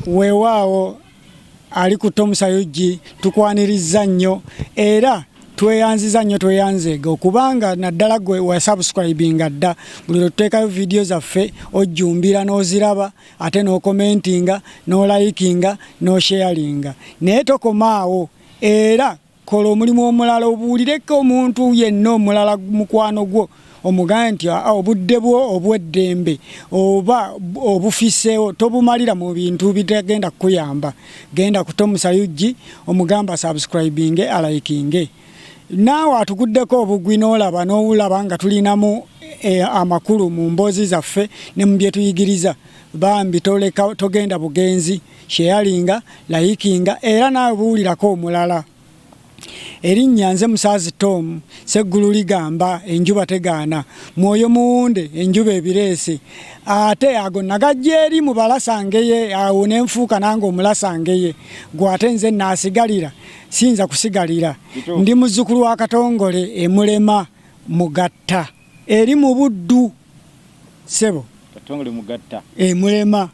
weewaawo ali ku Tomusayugi tukwaniriza nnyo era tweyanziza nnyo tweyanzeega okubanga naddala gwe wasubscribinga dda buli lwe tuteekayo vidiyo zaffe ojjumbira n'oziraba ate n'okomentinga n'olayikinga n'osharinga naye tokomaawo era kola omulimu omulala obuulireko omuntu yenna omulala mukwano gwo omugambe nti obudde bwo obw'eddembe oba obufiseewo tobumalira mu bintu bitagenda kukuyamba genda ku Tomusayugi omugamba subscribinge alayikinge naawe atuguddeko obugwi n'olaba n'owulaba nga tulinamu amakulu mu mboozi zaffe ne mu bye tuyigiriza bambi togenda bugenzi sharinga layikinga era naawe buwulirako omulala erinnya nze Musaazi Tom seggulu ligamba enjuba tegaana mwoyo muwunde enjuba ebireese ate ago nagajja eri mu balasangeye awo ne nfuuka nange omulasangeye gwate nze naasigalira sinza kusigalira ndi muzzukulu wa Katongole emulema mugatta eri mu buddu sebo Katongole mugatta emulema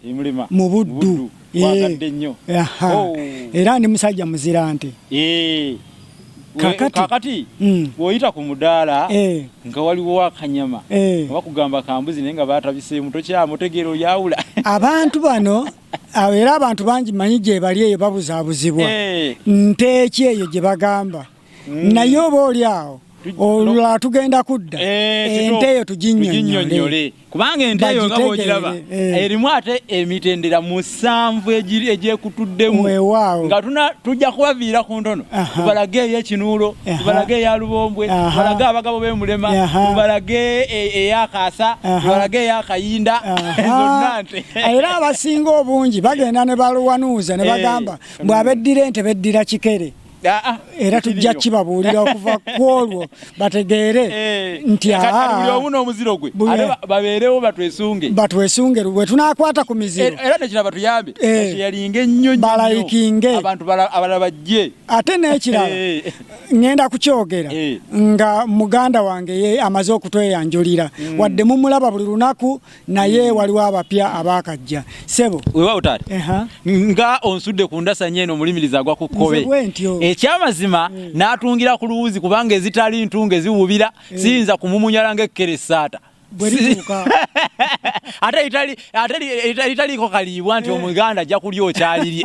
mu buddu wagadde nnyo era ndi musajja muzira nti kakati bw'oyita ku mudaala nga waliwo akanyama bakugamba kambuzi naye nga baatabiseemu tokyamutegeera olyawula abantu bano era abantu bangi manyi gye bali eyo babuzaabuzibwa nteeki eyo gye bagamba naye oba oli awo olulala tugenda kudda ente eyo tuginnyonnyole kubanga ente eyo nga bw'ogiraba erimu ate emitendera 7 egyekutuddemu nga tujja kubaviira ku ntono tubalage ey'ekinuulo tubalage eya lubombwe tubalage abagabo b'emulema tubalage ey'akaasa tubalage ey'akayinda zonna nte era abasinga obungi bagenda ne baluwanuuza ne bagamba bw'abeddira ente beddira kikere era tujja kibabuulira okuva ku olwo bategeere nti buli omu n'omuziro gwe ate babeerewo batwesunge bwe tunaakwata ku miziro era nekiraba tuyambe yalinga ennyo balayikinge abantu abalala bajje ate n'ekirala ŋŋenda kukyogera nga muganda wange ye amaze okutweyanjulira wadde mumulaba buli lunaku naye waliwo abapya abaakajja sebo weewaawo taate nga onsudde ku ndasanya eno omulimiriza agwa ku kkobe ekyamazima n'atungira ku luwuzi kubanga ezitali ntunge ziwubira siyinza kumumunyala ng'ekkeresaata ate litaliiko kaliibwa nti omuganda ajja kulya okyalirye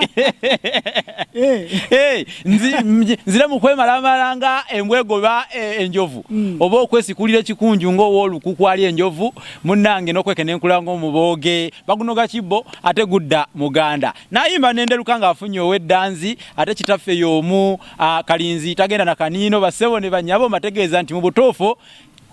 nzire mu kwemalamala nga embwa egoba enjovu oba okwesikulira ekikunju ng'owoolukuku ali enjovu munnange n'okwekena ng'omubooge bagunoga kibbo ate gudda muganda n'ayimba n'enderuka ng'afunye ow'eddanzi ate kitaffe y'omu kalinzi tagenda na kaniino bassebo ne bannyabo mategeeza nti mu butuufu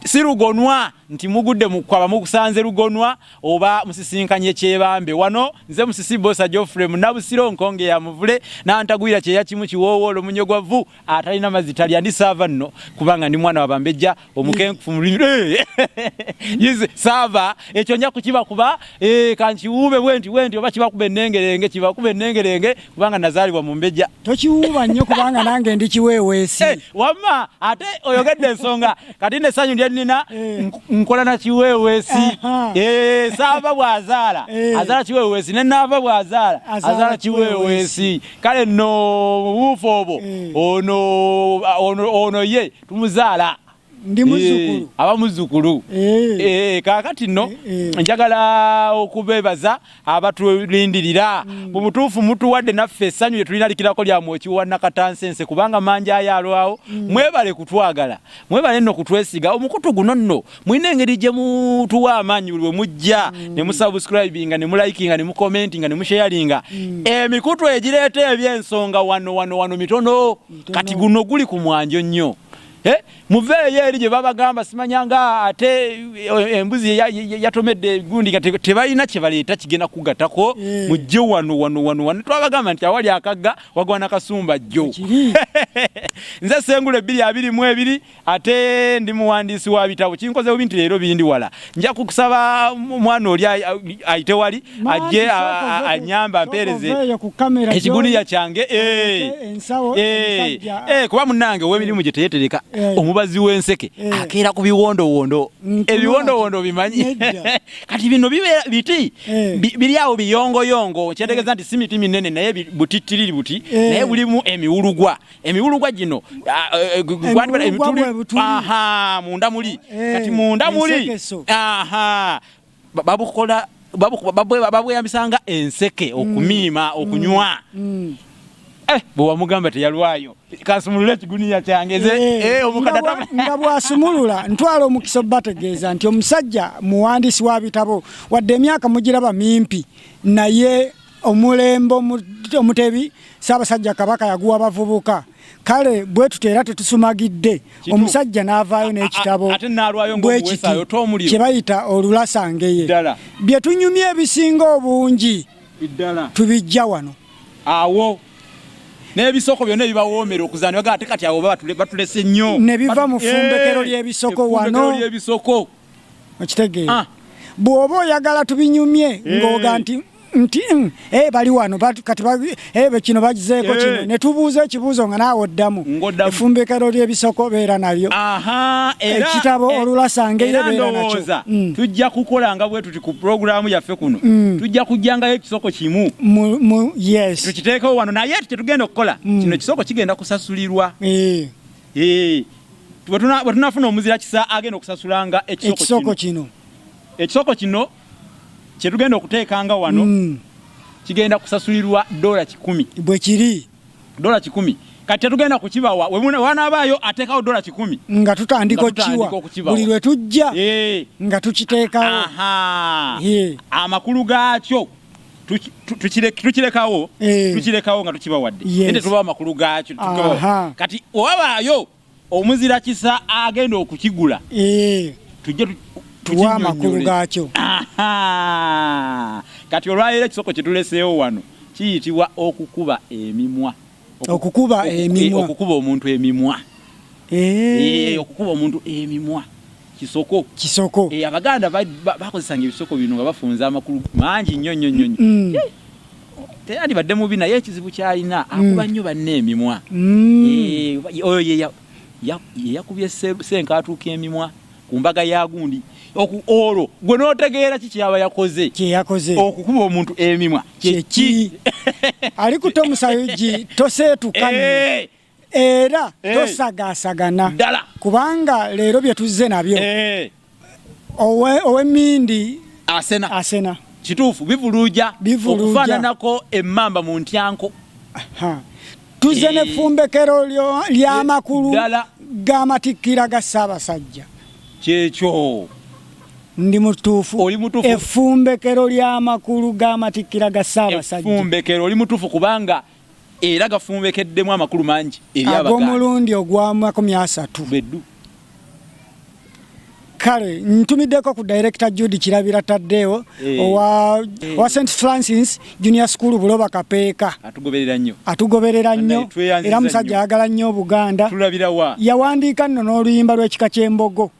si lugonwa nti mugudde mukwaba mukusanze lugonwa oba musisinkanye kyebambe wano nze musisi bosa Geoffrey munabusiro nkonge ya muvule n'antagwira kye yakimu kiwoowolo munyogwavu atalina mazitali andi sava nno kubanga ndi mwana wa Bambejja omukenkufu mulimi yize sava ekyo nja kukiba kuba kankiwube bwenti oba kiba kuba ennengerenge kubanga nazaalibwa mu Mbejja tokiwuba nnyo kubanga nange ndi kiweeweesi wamma ate oyogedde ensonga kati ne sanyu nina nkola na kiweeweesi saava bw'azaala azaala kiweeweesi ne naava bw'azaala azaala kiweeweesi kale nno buufu obwo ono ye tumuzaala ndi muzzukulu aba muzzukulu kaakati nno njagala okubeebaza abatulindirira mu butuufu mutuwadde naffe essanyu lye tulinalikirako lya Mwoki wa Nakatansense kubanga manja ayalwawo mwebale kutwagala mwebale nno kutwesiga omukutu guno nno mulina engeri gye mutuwa amaanyi buli bwe mujja ne musubscribinga ne mulayikinga ne mukomentinga ne musharinga emikutu egireeta ebyensonga wano mitono kati guno guli ku mwanjo nnyo muveeyo eri gye babagamba simanyanga ate embuzi yatomedde gundi tebalina kye baleeta kigenda kugattako mujje wano twabagamba nti awali akagga wagwana kasumba jjo nze Sengule 222 ate ndi muwandiisi wa bitabo kinkozeho bintu leero bindi wala nja kukusaba mwana oli ayite wali ajje anyamba mpeereze ekiguniya kyange kuba munnange ow'emirimu gye teyetereka omubazi w'enseke akeera ku biwondowondo ebiwondowondo bimanyi kati bino bibeera biti biri awo biyongoyongo kyentegeeza nti si miti minene naye butittiriri buti naye bulimu emiwulugwa gino munda muli kati munda muli babukola babweyambisanga enseke okumiima okunywa bw'amugamba teyalwayo kasumulula ekiguniya kyange omukadata nga bwasumulula ntwala omukisa bategeeza nti omusajja muwandiisi wa bitabo wadde emyaka mugiraba mimpi naye omulembe omutebi Ssaabasajja Kabaka yaguwa abavubuka kale bwe tuteera tetusumagidde omusajja n'avaayo n'ekitabo kye bayita Olulasangeye bye tunyumye ebisinga obungi tubijja wano awo n'ebisoko byonna ebibawoomera okuzaana ate kati awo batulese nnyo ne biva mu fumbekero ly'ebisoko wano okitegeera bw'oba oyagala tubinyumye ng'oga nti bali wano kati kino bagizeeko kino ne tubuuza ekibuuzo nga naawe oddamu efumbekero ly'ebisoko beera nalyo ekitabo Olulasangeye beera nakyo tujja kukola nga bwe tuti ku puroguramu yaffe kuno tujja kujjangayo ekisoko kimu tukiteekewo wano naye tetugenda okukola kino ekisoko kigenda kusasulirwa bwe tunafuna omuzira kisa agenda okusasulanga ekisoko kino kyetugenda okuteekanga wano kigenda kusasulirwa $10 bwe kiri $10 kati tetugenda kukibawa wanaabaayo ateekawo $10 nga tutandika okukiwa buli lwe tujja nga tukiteekawo amakulu gaakyo tukirekawo nga tukibawadde ente tubawa amakulu gaakyo kati owabaayo omuzira kisa agenda okukigula tujje tuwa amakulu gaakyo kati olwaleero ekisoko kye tuleseewo wano kiyitibwa okukuba emimwa okukuba omuntu emimwa okukuba omuntu emimwa kisoko Abaganda bakozesanga ebisoko bino nga bafunza amakulu mangi nnyo teyandibadde mubi naye ekizibu kyalina akuba nnyo banne emimwa oyo yeyakubye senkatuuka emimwa ku mbaga ya gundi olwo gwe n'otegeera kikyaba yakoze okukuba omuntu emimwa kyeki ali ku tomusayugi toseetuka era tosagaasagana kubanga leero bye tuzze nabyo ow'emmindi asena kituufu bivuluuja okufaananako emmamba mu ntyanko tuzze n'effumbekero ly'amakulu g'amatikkira ga Ssaabasajja kyekyo ndi mutuufu effumbekero ly'amakulu g'amatikkira ga Ssaabasajja effumbekero oli mutuufu kubanga era gafumbekeddemu amakulu mangi eri Abaganda ag'omulundi ogwa30 beddu kale ntumiddeko ku Director Judy Kirabira Taddeyo owa St Francis Junior School Buloba Kapeeka atugoberera nnyo era musajja ayagala nnyo Buganda yawandiika nno n'oluyimba lw'ekika ky'embogo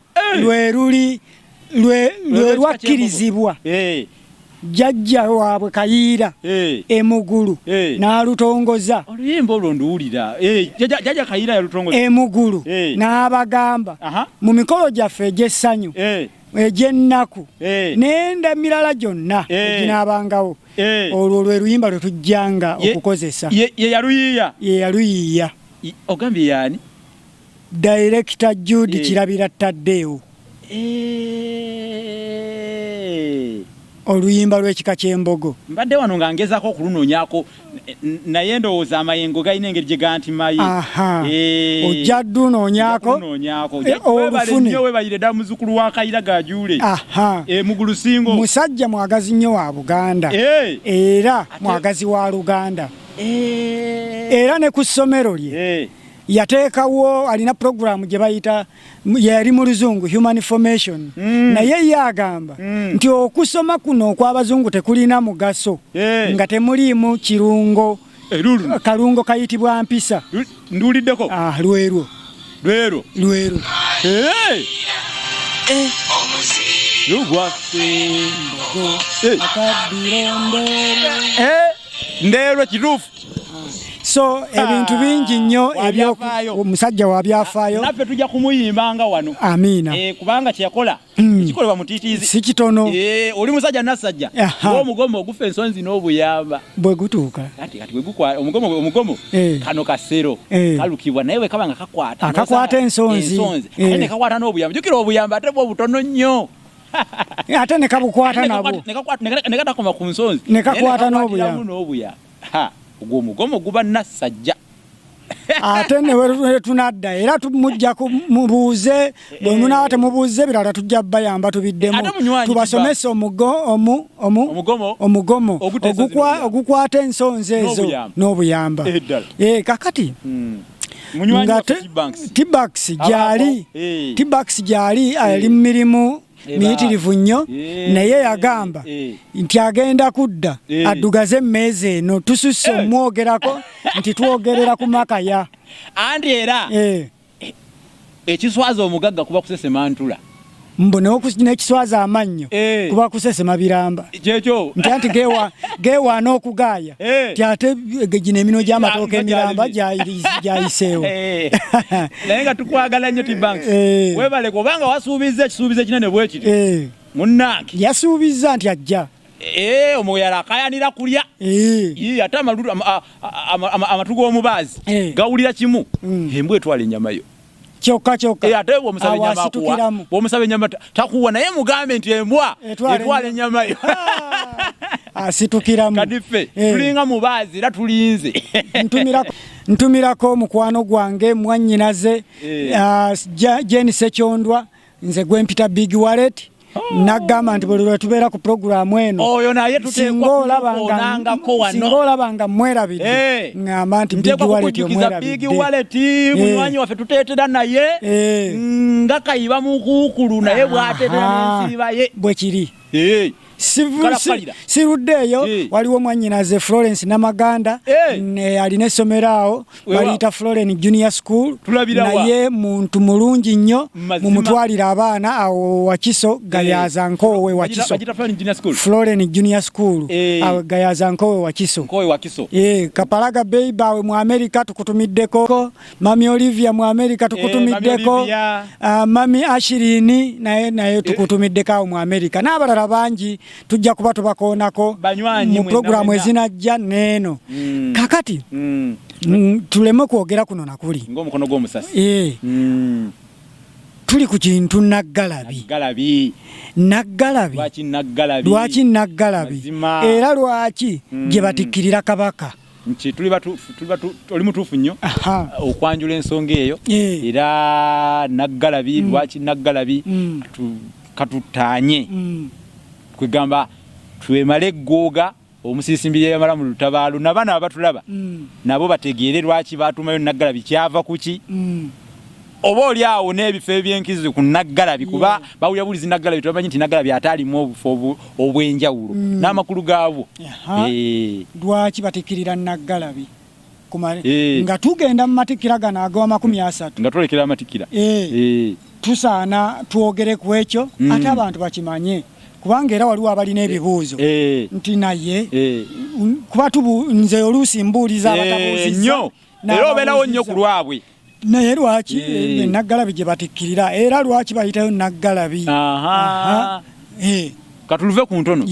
lwe lwakkirizibwa jjajja waabwe Kayiira Emugulu n'alutongoza oluyimba olwo nduwulira jjajja Kayiira yalutongoza Emugulu n'abagamba mu mikolo gyaffe egy'essanyu egy'ennaku n'enda mirala gyonna eginaabangawo olwo lwe luyimba lwe tujjanga okukozesa ye yaluyiiya ogambye yaani Director Judy Kirabira Taddeyo oluyimba lw'ekika ky'embogo mbadde wano nga ngezaako okulunonyako naye ndowooza amayengo galina engeri gye gantimayi ojja ddunoonyako olufune webayire ddala muzukulu wa Kayiira Gajuule Mugulu Singo musajja mwagazi nnyo wa Buganda era mwagazi wa Luganda era ne ku ssomero lye yateekawo alina programu gye bayita yali mu Luzungu Human Formation naye ye agamba nti okusoma kuno okw'Abazungu tekulina mugaso nga temuliimu kirungo kalungo kayitibwa mpisa nduliddeko lwero ndeerwe kituufu so ebintu bingi nnyo ebyo omusajja wa byafaayo naffe tujja kumuyimbanga wano amiina kubanga kyeyakola kikolebwa mutiitiizi si kitono oli musajja nassajja ng'omugomo ogufa ensonzi n'obuyamba bwe gutuuka kati bwe gukwa omugomo kano kasero kalukibwa naye bwe kaba nga akakwata ensonzi ate ne kakwata n'obuyamba jjukira obuyamba ate bwo butono nnyo ate ne kabukwata nabwo ne katakoma ku nsonzi ne kakwata n'obuyamba ogwo omugomo guba nassajja ate ne we tunadda era tumujja kumubuuze bwe munaaba temubuuze birala tujja bayamba tubiddemu tubasomesa omugomo ogukwata ensonzi ezo n'obuyamba kakati nga T-Bax gyali ali mu mirimu miyitirivu nnyo naye yagamba nti agenda kudda addugaze emmeeza eno tususse omwogerako nti twogerera ku makaya anti era ekiswaza omugagga kuba kusesema ntula mbo nekiswaza amannyo kuba kusesema biramba kyekyo nti anti gewaana okugaaya ti ate gino emino gy'amatooka emiramba gyayiseewo naye nga tukwagala nnyo T-Banks webale kubanga wasuubiza ekisuubizo ekinene bwe kiti munnange yasuubiza nti ajja omuyala akayanira kulya ate amatu g'omubaazi gawulira kimu embwa etwala ennyama yo kyokka ate bw'omusaba ennyama takuwa naye mugambe nti embwa etwala ennyama yo asitukiramu kadi ffe tulinga mubaazi era tulinze ntumirako mukwano gwange mwannyinaze Jeni Sekyondwa nze gwempita Big Wallet nagamba nti buli lwe tubeera ku puroguramu eno oyo naye tuteekwa singa olabanga mwerabidde ngamba nti Big Wallet munywanyi waffe tuteetera naye nga kayiba mukuukulu naye bw'ateetera n'ensiiba ye bwe kiri siruddeeyo waliwo mwannyinaze Florence Namaganda alina essomero awo baliyita Florence Junior School naye muntu mulungi nnyo mumutwalira abaana awo Wakiso Gayaza Nkowe Wakiso Florence Junior School Gayaza Nkowe Wakiso Kapalaga Beibawe mu Amerika tukutumiddeko Mami Olivia mu Amerika tukutumiddeko Mami Ashirini naye tukutumiddeko awo mu Amerika n'abalala bangi tujja kuba tubakoonako mu programu ezinajja neeno kakati tuleme kwogera kuno nakuli ng'omukono gw'omusasi tuli ku kintu naggalabi lwaki naggalabi era lwaki gye batikkirira kabaka nti oli mutuufu nnyo okwanjula ensonga eyo era naggalabi lwaki naggalabi katutaanye kwegamba twemale eggooga omusiisimbi yamala mu lutabaalo nabana abatulaba nabo bategeere lwaki batumayo naggalabi kyava kuki oba oli awo n'ebifo ebyenkizo ku naggalabi kuba bawulira bulizi naggalabi tubamanyi nti naggalabi ate alimu obufo obw'enjawulo n'amakulu gaabwo lwaki batikkirira naggalabi nga tugenda mu matikkira gano agawa 30 nga twolekera amatikkira tusaana twogere ku ekyo ate abantu bakimanye kubanga era waliwo abalina ebibuuzo nti naye kuba nze oluusi mbuuliza abatabuuzizza nnyo era obeerawo nnyo ku lwabwe naye lwaki naggalabi gye batikkirira era lwaki bayitayo naggalabi katuluve ku ntono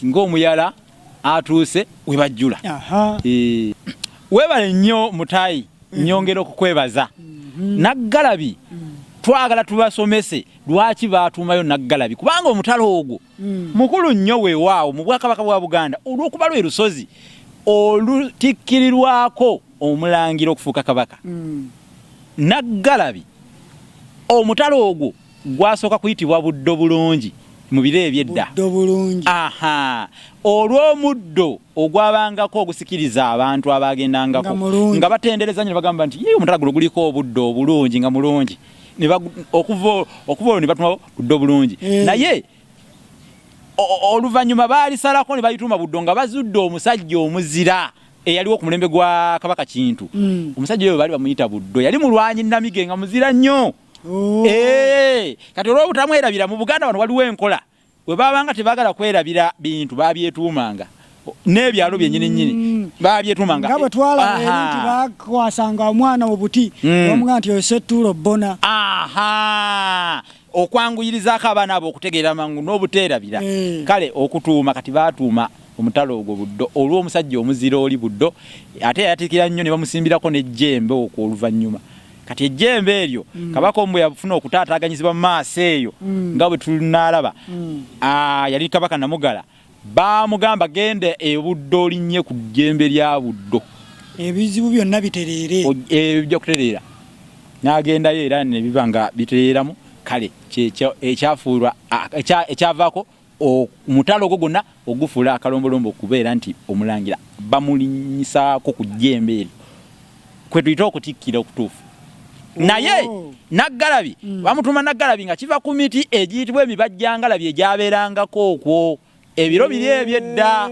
ng'omuyala atuuse we bajjula weebale nnyo mutayi nnyongera okukwebaza naggalabi twagala tubasomese lwaki baatumayo naggalabi kubanga omutalo ogwo mukulu nnyo weewaawo mu Bwakabaka bwa Buganda olw'okuba lwe lusozi olutikkirirwako omulangira okufuuka kabaka naggalabi omutalo ogwo gwasooka kuyitibwa buddo bulungi mu biro ebyedda olw'omuddo ogwabangako ogusikiriza abantu abagendangako nga batendereza nnyo ne bagamba nti ye omutala guno guliko obuddo obulungi nga mulungi okuva olwo ne batumawo buddo bulungi naye oluvannyuma baalisalako ne bayituma buddo nga bazudde omusajja omuzira eyaliwo ku mulembe gwa Kabaka Kintu omusajja oyo baali bamuyita buddo yali mulwanyi Namige nga muzira nnyo kati olw'obutamwerabira mu Buganda wano waliwo enkola bwe babanga tebaagala kwerabira bintu babyetuumanga n'ebyalo byennyini nnyini babyetumanga ngabwe twala erinti bakwasanga omwana obuti omugamba nti osetulo bona okwanguyirizaako abaana abo okutegeera mangu n'obuteerabira kale okutuuma kati baatuuma omutalo ogwo buddo olw'omusajja omuzira oli buddo ate yatikira nnyo ne bamusimbirako n'ejjembe okwo oluvannyuma kati ejjembe eryo kabaka omu yafuna okutaataaganyizibwa mu maaso eyo nga bwe tunaalaba yali kabaka Namugala baamugamba gende ebuddo olinnye ku jjembe lya buddo ebizibu byonna bitereere bijja kutereera n'agendayo era ne biba nga bitereeramu kale ekyafuulwa ekyavaako omutalo ogwo gwonna ogufuula akalombolombo okubeera nti omulangira bamulinyisaako ku jjembe eryo kwe tuyita okutikkira okutuufu naye Naggalabi bamutuma Naggalabi nga kiva ku miti egiyitibwa emibajjangalabi egyabeerangako okwo ebiro biri ebyedda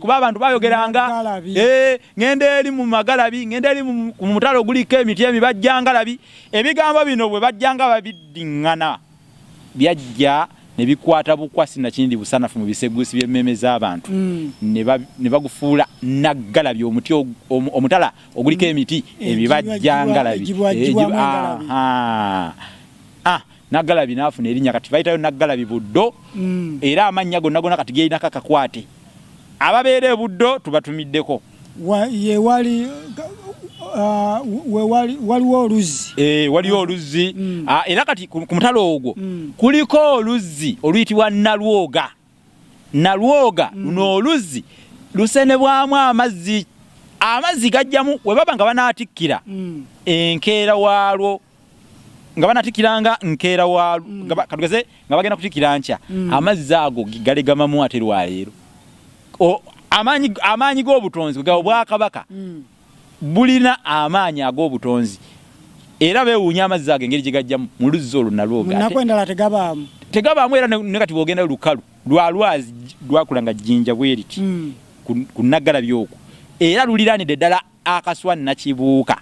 kuba abantu bayogeranga ngenda eri mu magalabi ngenda eri mu mutalo guliko emiti emibajjangalabi ebigambo bino bwe bajjanga babiddiŋŋana byajja ne bikwata bukwasi na kindi busanafu mu biseguusi by'emmeme z'abantu ne bagufuula Naggalabi omuti omutala oguliko emiti emibajjangalabi Naggalabi n'afuna erinnya kati bayitayo Naggalabi buddo era amannya gonna gonna kati geyinako akakwate ababeera ebuddo tubatumiddeko waliwo oluzzi waliwo oluzzi era kati ku mutalo ogwo kuliko oluzzi oluyitibwa Nalwoga luno oluzzi lusenebwamu amazzi gajjamu we baba nga banaatikkira enkeera waalwo nga banatikiranga nkeera waalwo katugeze nga bagenda kutikkira nkya amazzi ago galegamamu ate lwaleero amaanyi g'obutonzi gawo Bwakabaka bulina amaanyi ag'obutonzi era beewuunya amazzi ago engeri gye gajjamu mu luzzi olwo Nalwoga nakwendala tegabaamu era ne kati bw'ogenda lukalu lwalwazi lwakula nga jjinja bwe riti ku Naggalabi okwo era luliraanidde ddala akaswa Nakibuuka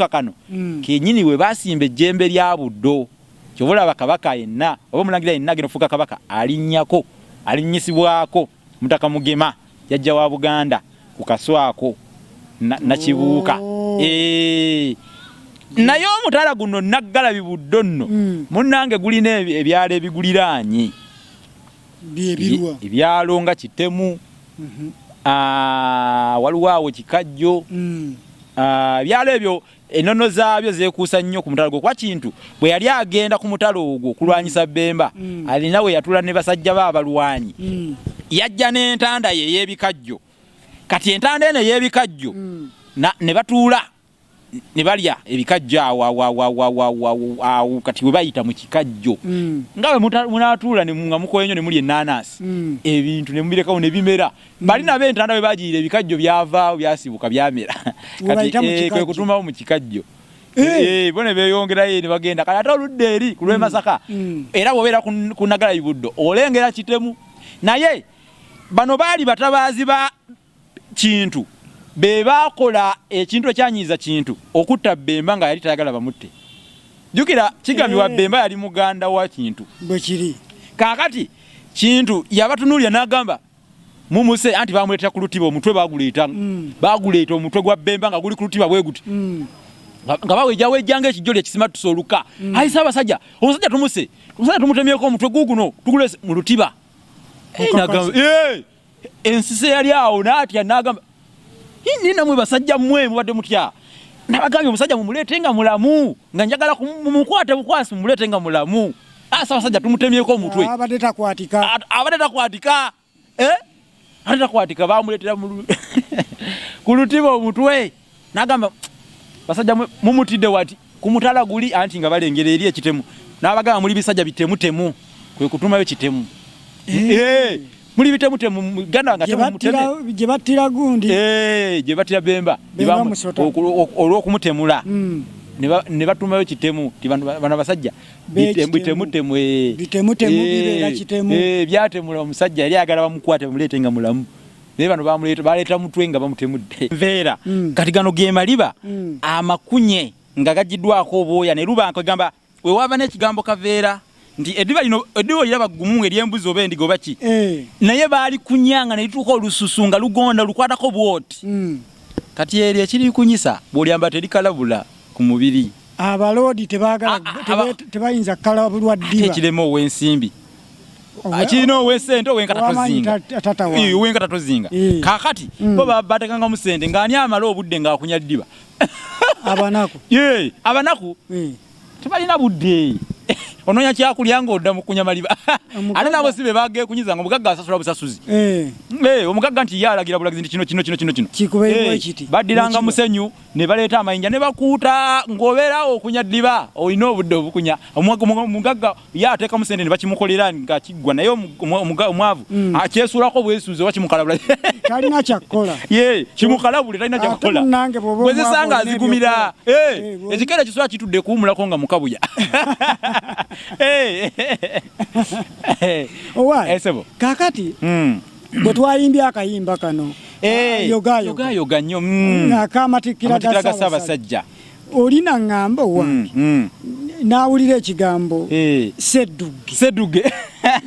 kano kennyini we baasimba ejjembe lya buddo kyobulaba Kabaka yenna oba omulangira yenna agenda okufuuka Kabaka alinnyisibwako Mutaka Mugema yajja wa Buganda ku kaswako Nakibuuka naye omutala guno Naggalabi buddo nno munnange gulina ebyalo ebiguliraanye ebyalo nga Kitemu waliwo awo Kikajjo byalo ebyo ennono zaabyo zeekuusa nnyo ku mutalo gwo kwa Kintu bwe yali agenda ku mutalo ogwo kulwanyisa Bemba alina we yatula ne basajja b'abalwanyi yajja n'entanda ye ey'ebikajjo kati entanda eno ey'ebikajjo ne batuula ne balya ebikajjo awo kati we bayita mu kikajjo nga bwe munaatuula nga mukoyenyo ne muli ennaanasi ebintu ne mubirekawo ne bimera bali nabo entanda we bagiira ebikajjo byavaawo byasibuka byamera kati kwe kutumawo mu kikajjo bo ne beeyongerayo ne bagenda kati ate oludda eri ku lw'e Masaka era bw'obeera ku Naggalabi buddo olengera Kitemu naye bano baali batabaazi ba Kintu be baakola ekintu ekyanyiiza Kintu okutta Bemba nga yali tayagala bamutte jjukira kigambibwa Bemba yali muganda wa Kintu bwe kiri kaakati Kintu yabatunuulira n'agamba mumuse anti bamuleetera ku lutiba omutwe baguleeta omutwe gwa Bemba nga guli ku lutiba bwe guti nga bawejjawejjanga ekijjoli ekisimatusa oluka ayi Ssaabasajja omusajja tumutemyeko omutwe guguno tugulese mu lutiba ensise yali awo n'atya n'agamba nina mwe basajja mmwe mubadde mutya nabagambye omusajja mumuleetenga mulamu nga njagala mumukwate bukwasi mumuleetenga mulamu Ssaabasajja tumutemyeko omutwe abadde takwatika ate takwatika bamuleetera ku lutiba omutwe n'agamba basajja mumutidde wati ku mutala guli anti nga balengera eri ekitemu n'abagamba muli bisajja bitemutemu kwe kutumayo Kitemu muli bitemutemu ganda nga temuteme gye battira gundi gye battira Bemba olw'okumutemula ne batumayo Kitemu bano basajja bitemutemu bibeera Kitemu byatemula omusajja yali agala bamukwate bamuleetenga mulamu naye bano baleeta mutwe nga bamutemudde nveera kati gano ge maliba amakunye nga gagiddwako obwoya ne luba nkagamba we waba n'ekigambo kaveera nti eddiba liraba gumu ery'embuzi oba endiga oba ki naye baali kunyanga ne lituuka olususu nga lugonda lukwatako bwoti kati eri ekiri kunyisa bw'olyamba terikalabula ku mubiri abaloodi tebayinza kalabulwa ddiba ekirema ow'ensimbi kirina ow'esente owenkata tozinga kaakati bo batekangamu sente ng'ani amala obudde ng'akunya ddiba abanaku tebalina budde ononya kyakulya ng'odda mu kunya maliba ate nabo si be bageekunyiza nga omugagga asasula busasuzi omugagga nti ye alagira bulagizi nti kino baddiranga musenyu ne baleeta amayinja ne bakuuta ng'obeerawo okunya ddiba olina obudde obukunya omugagga ye ateekamu sente ne bakimukolera nga kiggwa naye omwavu akyesuulako bwesuuzi oba kimukalabula talina kyakkola kimukalabule talina kyakkola bwezisanga azigumira ekikeera kisula kitudde kuwumulako nga mukabuya kakati bwe twayimbye akayimba kano yogayoga nnyo ak'Amatikkira Ga Kabaka olina ŋŋamba owange n'awulira ekigambo sedduge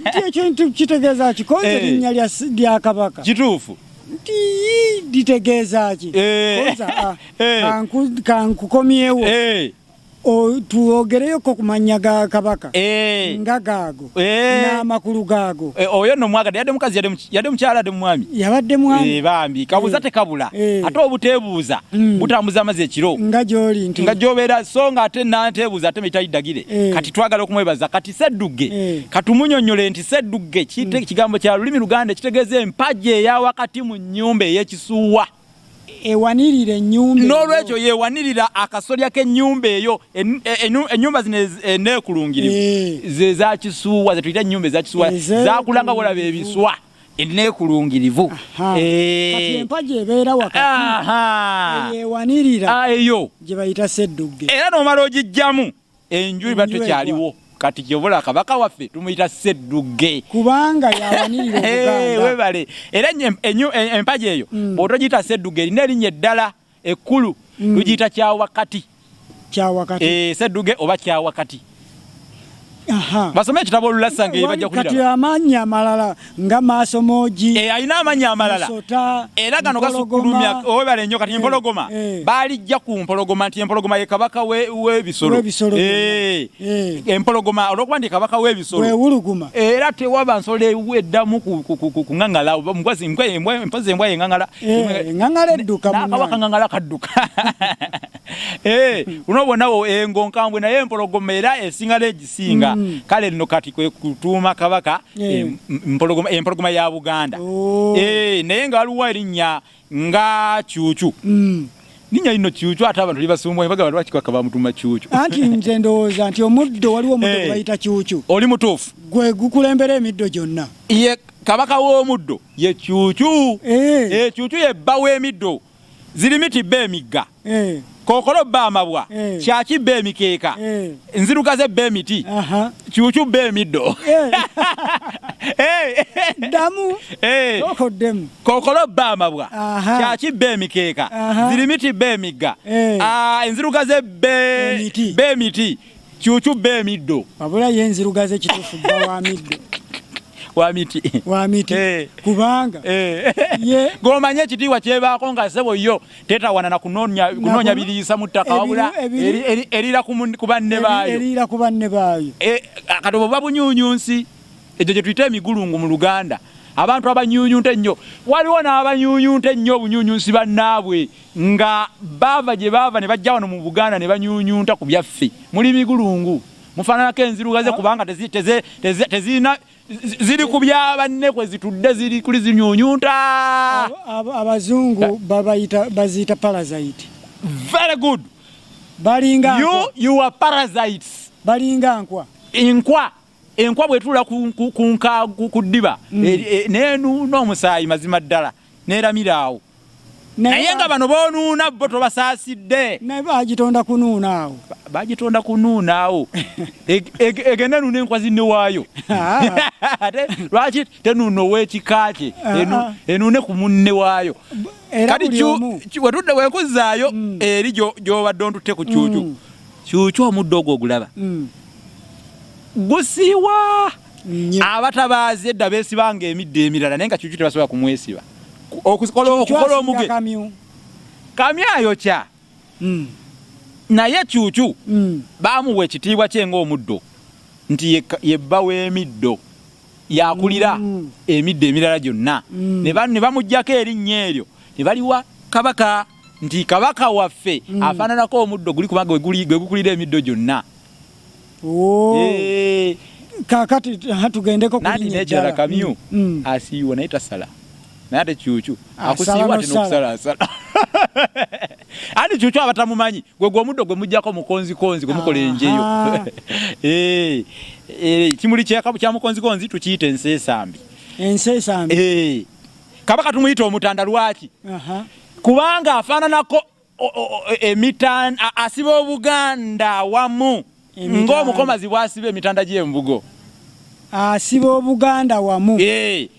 nti ekintu kitegeeza ki koza erinnya lya kabaka kituufu nti litegeeza ki koza kankukomyewo tuogereyoko ku mannya ga kabaka nga gaago n'amakulu gaago oyo nno mwagada yadde mukazi yadde mukyala yadde mwami yabadde mwami bambi kabuuza tekabula ate obuteebuuza butambuza amazzi ekiro nga gy'oli nti nga gy'obeera so nga ate nanteebuuza ate mitayidagire kati twagala okumwebaza kati sedduge katumunyonyole nti sedduge kigambo kya lulimi Luganda ekitegeeza empagi eya wakati mu nnyumba ey'ekisuuwa ewanirira ennyumba n'olwekyo yewanirira akasolya k'ennyumba eyo ennyumba zino enneekulungirivu ze za kisuuwa ze tuyita ennyumba eza kisuuwa zakulanga bolaba ebiswa enneekulungirivu kati empagi ebeera wakati yewanirira eyo gye bayita sedduge era n'omala ogijjamu enju iba tekyaliwo kati kyobola kabaka waffe tumuyita sedduge kubanga yawanirira Obuganda webale era empagi eyo bw'otogiyita sedduge erina erinnya eddala ekkulu tugiyita kyawakati sedduge oba kyawakati basome ekitabo olulasa ng'ebajja kulira kati amannya amalala nga Maasomogi alina amannya amalala era gano gasukulumya owebale nnyo kati empologoma baalijja ku mpologoma nti empologoma ye kabaka w'ebisolo empologoma olwokuba nti kabaka w'ebisolo wewuluguma era tewaba nsolo eweddamu kuŋŋaŋala mpozi embwa yeŋŋaŋala edduka n'akabaka ŋŋaŋala kadduka unobonawo engo nkambwe naye empologoma era esinga n'egisinga kale nno kati kwe kutuuma kabaka empologoma ya Buganda naye nga waliwo erinnya nga Cuucu linnya lino Cuucu ate abantu libasumbuwa baga abantu bakikaka bamutuma Cuucu anti nze ndowooza nti omuddo waliwo omuddo gwe bayita Cuucu oli mutuufu gwe gukulembera emiddo gyonna ye kabaka w'omuddo ye Cuucu Cuucu ye bba w'emiddo zirimiti bba emigga kookolo bba amabwa kyaki bba emikeeka nzirugaze bba emiti Cuucu bba emiddo ddamu okoddemu kookolo bba amabwa kyaki bba emikeeka zirimiti bba emigga enzirugaze bba emiti Cuucu bba emiddo wabula ye enzirugaze kituufu bba wa middo wamiti kubanga gomanye ekitiibwa kyebaako nga sebo yo tetawana na kunoonya biriisa mu ttaka wabula erira ku banne baayo katobo babunyuunyunsi ekyo gye tuyita emigulungu mu Luganda abantu abanyuunyunta ennyo waliwo n'abanyuunyunta ennyo obunyuunyunsi bannaabwe nga baava gye baava ne bajja wano mu Buganda ne banyuunyunta ku byaffe muli migulungu mufaananako enzirugaze kubanga tezirina ziri ku byabanne kwe zitudde ziri kuli zinyuunyunta abazungu baziyita parasite very good balinga you are parasites balinga enkwa bwetula ku ddiba nenuuna omusaayi mazima ddala neeramiraawo naye nga bano boonuuna bo tobasaasidde naye bagitonda kunuuna awo egenda nuuna enkwa zinne waayo ate lwaki tenuuna ow'ekika kye enuune ku munne waayo kati wetudde wenkuzaayo eri gy'obadde ontutte ku Cuucu omuddo ogwo ogulaba gusiwa abatabaazi edda beesibanga emidde emirala naye nga Cuucu tebasobola kumwesiba okukola omuge kamyu ayokya naye Cuucu baamuwa ekitiibwa kye ng'omuddo nti yebba w'emiddo yakulira emiddo emirala gyonna ne bamuggyako erinnya eryo ne baliwa kabaka nti kabaka waffe afaananako omuddo guli kubanga gwe gukulira emiddo gyonna. Kakati tugendeko kulinnya ddala kamyu asiiwa naye tasala naye ate Cuucu akusiiwa ate n'okusalaasala ate Cuucu abatamumanyi gwe omuddo gwe muggyako mukonzikonzi gwe mukola enjeyo kimuli kya mukonzikonzi tukiyita enseesambi. Kabaka tumuyita omutanda lwaki? Kubanga afaananako asiba Obuganda wamu ng'omukomazi bw'asiba emitanda gy'embugo. Asiba Obuganda wamu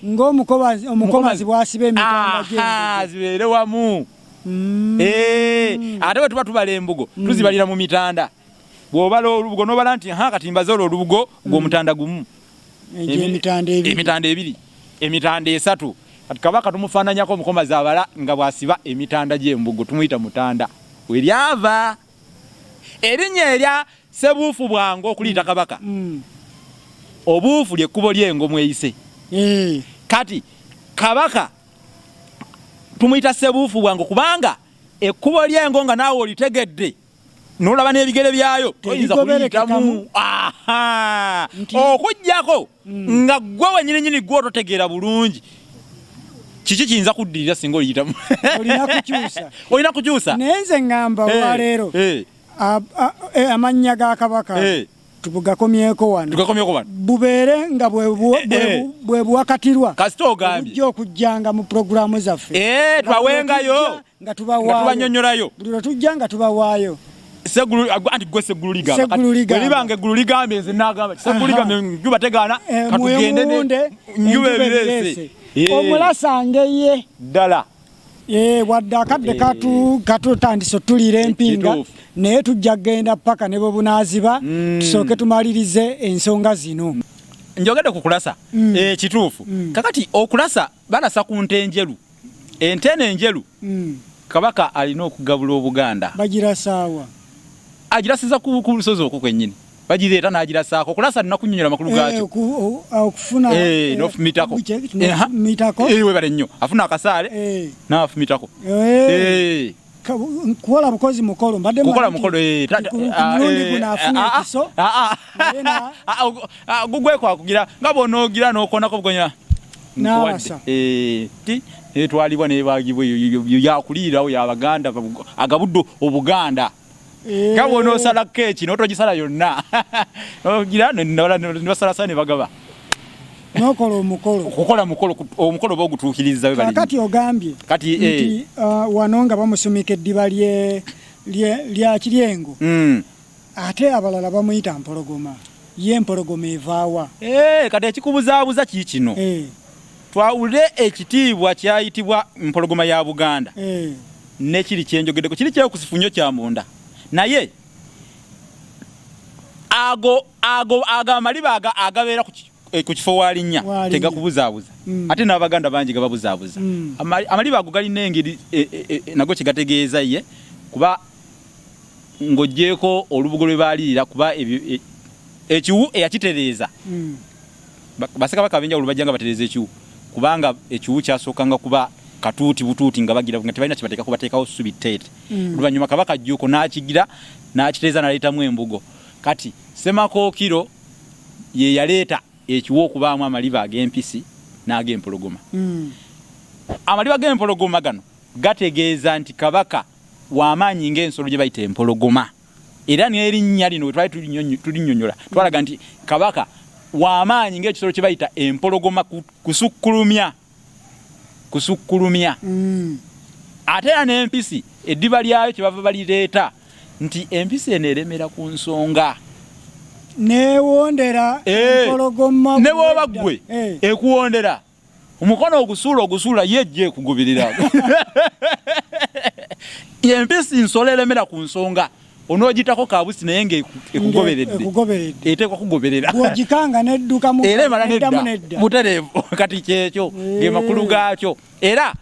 ng'omukomazi bw'asiba emitanda gy'embugo. Zibeere wamu. Ate bwe tuba tubala embugo tuzibalira mu mitanda. Bw'obala olubugo n'obala nti kati mbazola olubugo gw'omutanda gumu. Emitanda ebiri. Emitanda esatu. Kati kabaka tumufaananyako omukomazi abala nga bw'asiba emitanda gy'embugo tumuyita mutanda. We lyava erinnya erya Ssebuufu bwangu okuliyita kabaka. Obuufu ly'ekkubo ly'engo mweyise. Kati kabaka tumuyita Ssebuufu bwangu kubanga ekkubo ly'engo nga naawe olitegedde n'olaba n'ebigere byayo toyinza kuliyitamu. Okuggyako nga ggwe wennyini ggwe ototegeera bulungi kiki kiyinza kuddirira singa oliyitamu. Olina kukyusa. Naye nze ŋŋamba olwaleero amannya ga kabaka tugakomyeko wano bubeere nga bwe buwakatirwa kasita ogambye ojja okujjanga mu puroguramu zaffe twawengayo nga tubanyonyolayo buli lwe tujja nga tubawaayo. Anti gwe Seggulu ligamba libanga eggulu ligambye nze nagamba Seggulu ligambye njuba tegaana katugende njuba ebirese omulasangeye ddala wadde akadde katutandise otulira empinga naye tujja kgenda paka ne bwe bunaaziba tusooke tumalirize ensonga zino. Njogedde ku kulasa kituufu kakati okulasa balasa ku nte enjeru ente enjeru kabaka alina okugabula Obuganda. Bagirasaawa agirasiza ku lusozi okwo kwennyini bagireeta n'agirasaako okulasa nina kunyonyola makulu gaakyo okufuna n'ofumitako we bale nnyo afuna akasaale n'afumitako kukola bukozi mukolo mbadde kukola mukolo mulundi guno afuna ekiso gugweko akugira nga bw'onoogira n'okonako bugonya n'awasa twalibwa n'ebaagibwa yakuliirawo y'Abaganda agabudde Obuganda. Nga bw'onoosala keeki n'otogisala yonna ogira nebasalasala ne bagaba n'okola omukolo okukola omukolo oba ogutuukiriza we bali. Kati ogambye nti wano nga bamusumika eddiba lya Kiryengo ate abalala bamuyita mpologoma. Ye empologoma evaawa? Kati ekikubuzaabuza kii kino twawule ekitiibwa kyayitibwa mpologoma ya Buganda nekiri kyenjogeddeko kiri kyekusifu nnyo kya munda naye ago amaliba agabeera ku kifo walinnya tegakubuzaabuza ate n'Abaganda bangi gababuzaabuza. Amaliba ago galina engeri nago kyegategeeza ye kuba ng'oggyeko olubugo lwe baalirira kuba ekiwu eyakitereeza Bassekabaka ab'enjawulo bajjanga batereeza ekiwu kubanga ekiwu kyasookanga kuba katuuti butuuti nga bagira nga tebalina kibateeka kubateekawo ssubi tteete. Oluvannyuma kabaka ajjuko n'akigira n'akitereeza n'aleetamu embugo. Kati Ssemakookiro ye yaleeta ekiwu okubaamu amaliba ag'empisi n'ag'empologoma. Amaliba g'empologoma gano gategeeza nti kabaka w'amaanyi ng'ensolo gye bayita empologoma. Era n'erinnya lino bwe twali tulinnyonnyola twalaga nti kabaka w'amaanyi ng'ekisolo kye bayita empologoma kusukkulumya. Ate era n'empisi eddiba lyayo kye bava balireeta nti empisi eno eremera ku nsonga neewondera empologoma ne bw'oba ggwe ekuwondera omukono ogusuula yejje ekugoberera. Empisi nsolo eremera ku nsonga onogitako kabusi naye nga ekugoberedde eteekwa kugoberera bwogikanga nedduka nedda mutereevu kati kyekyo ge makulu gaakyo era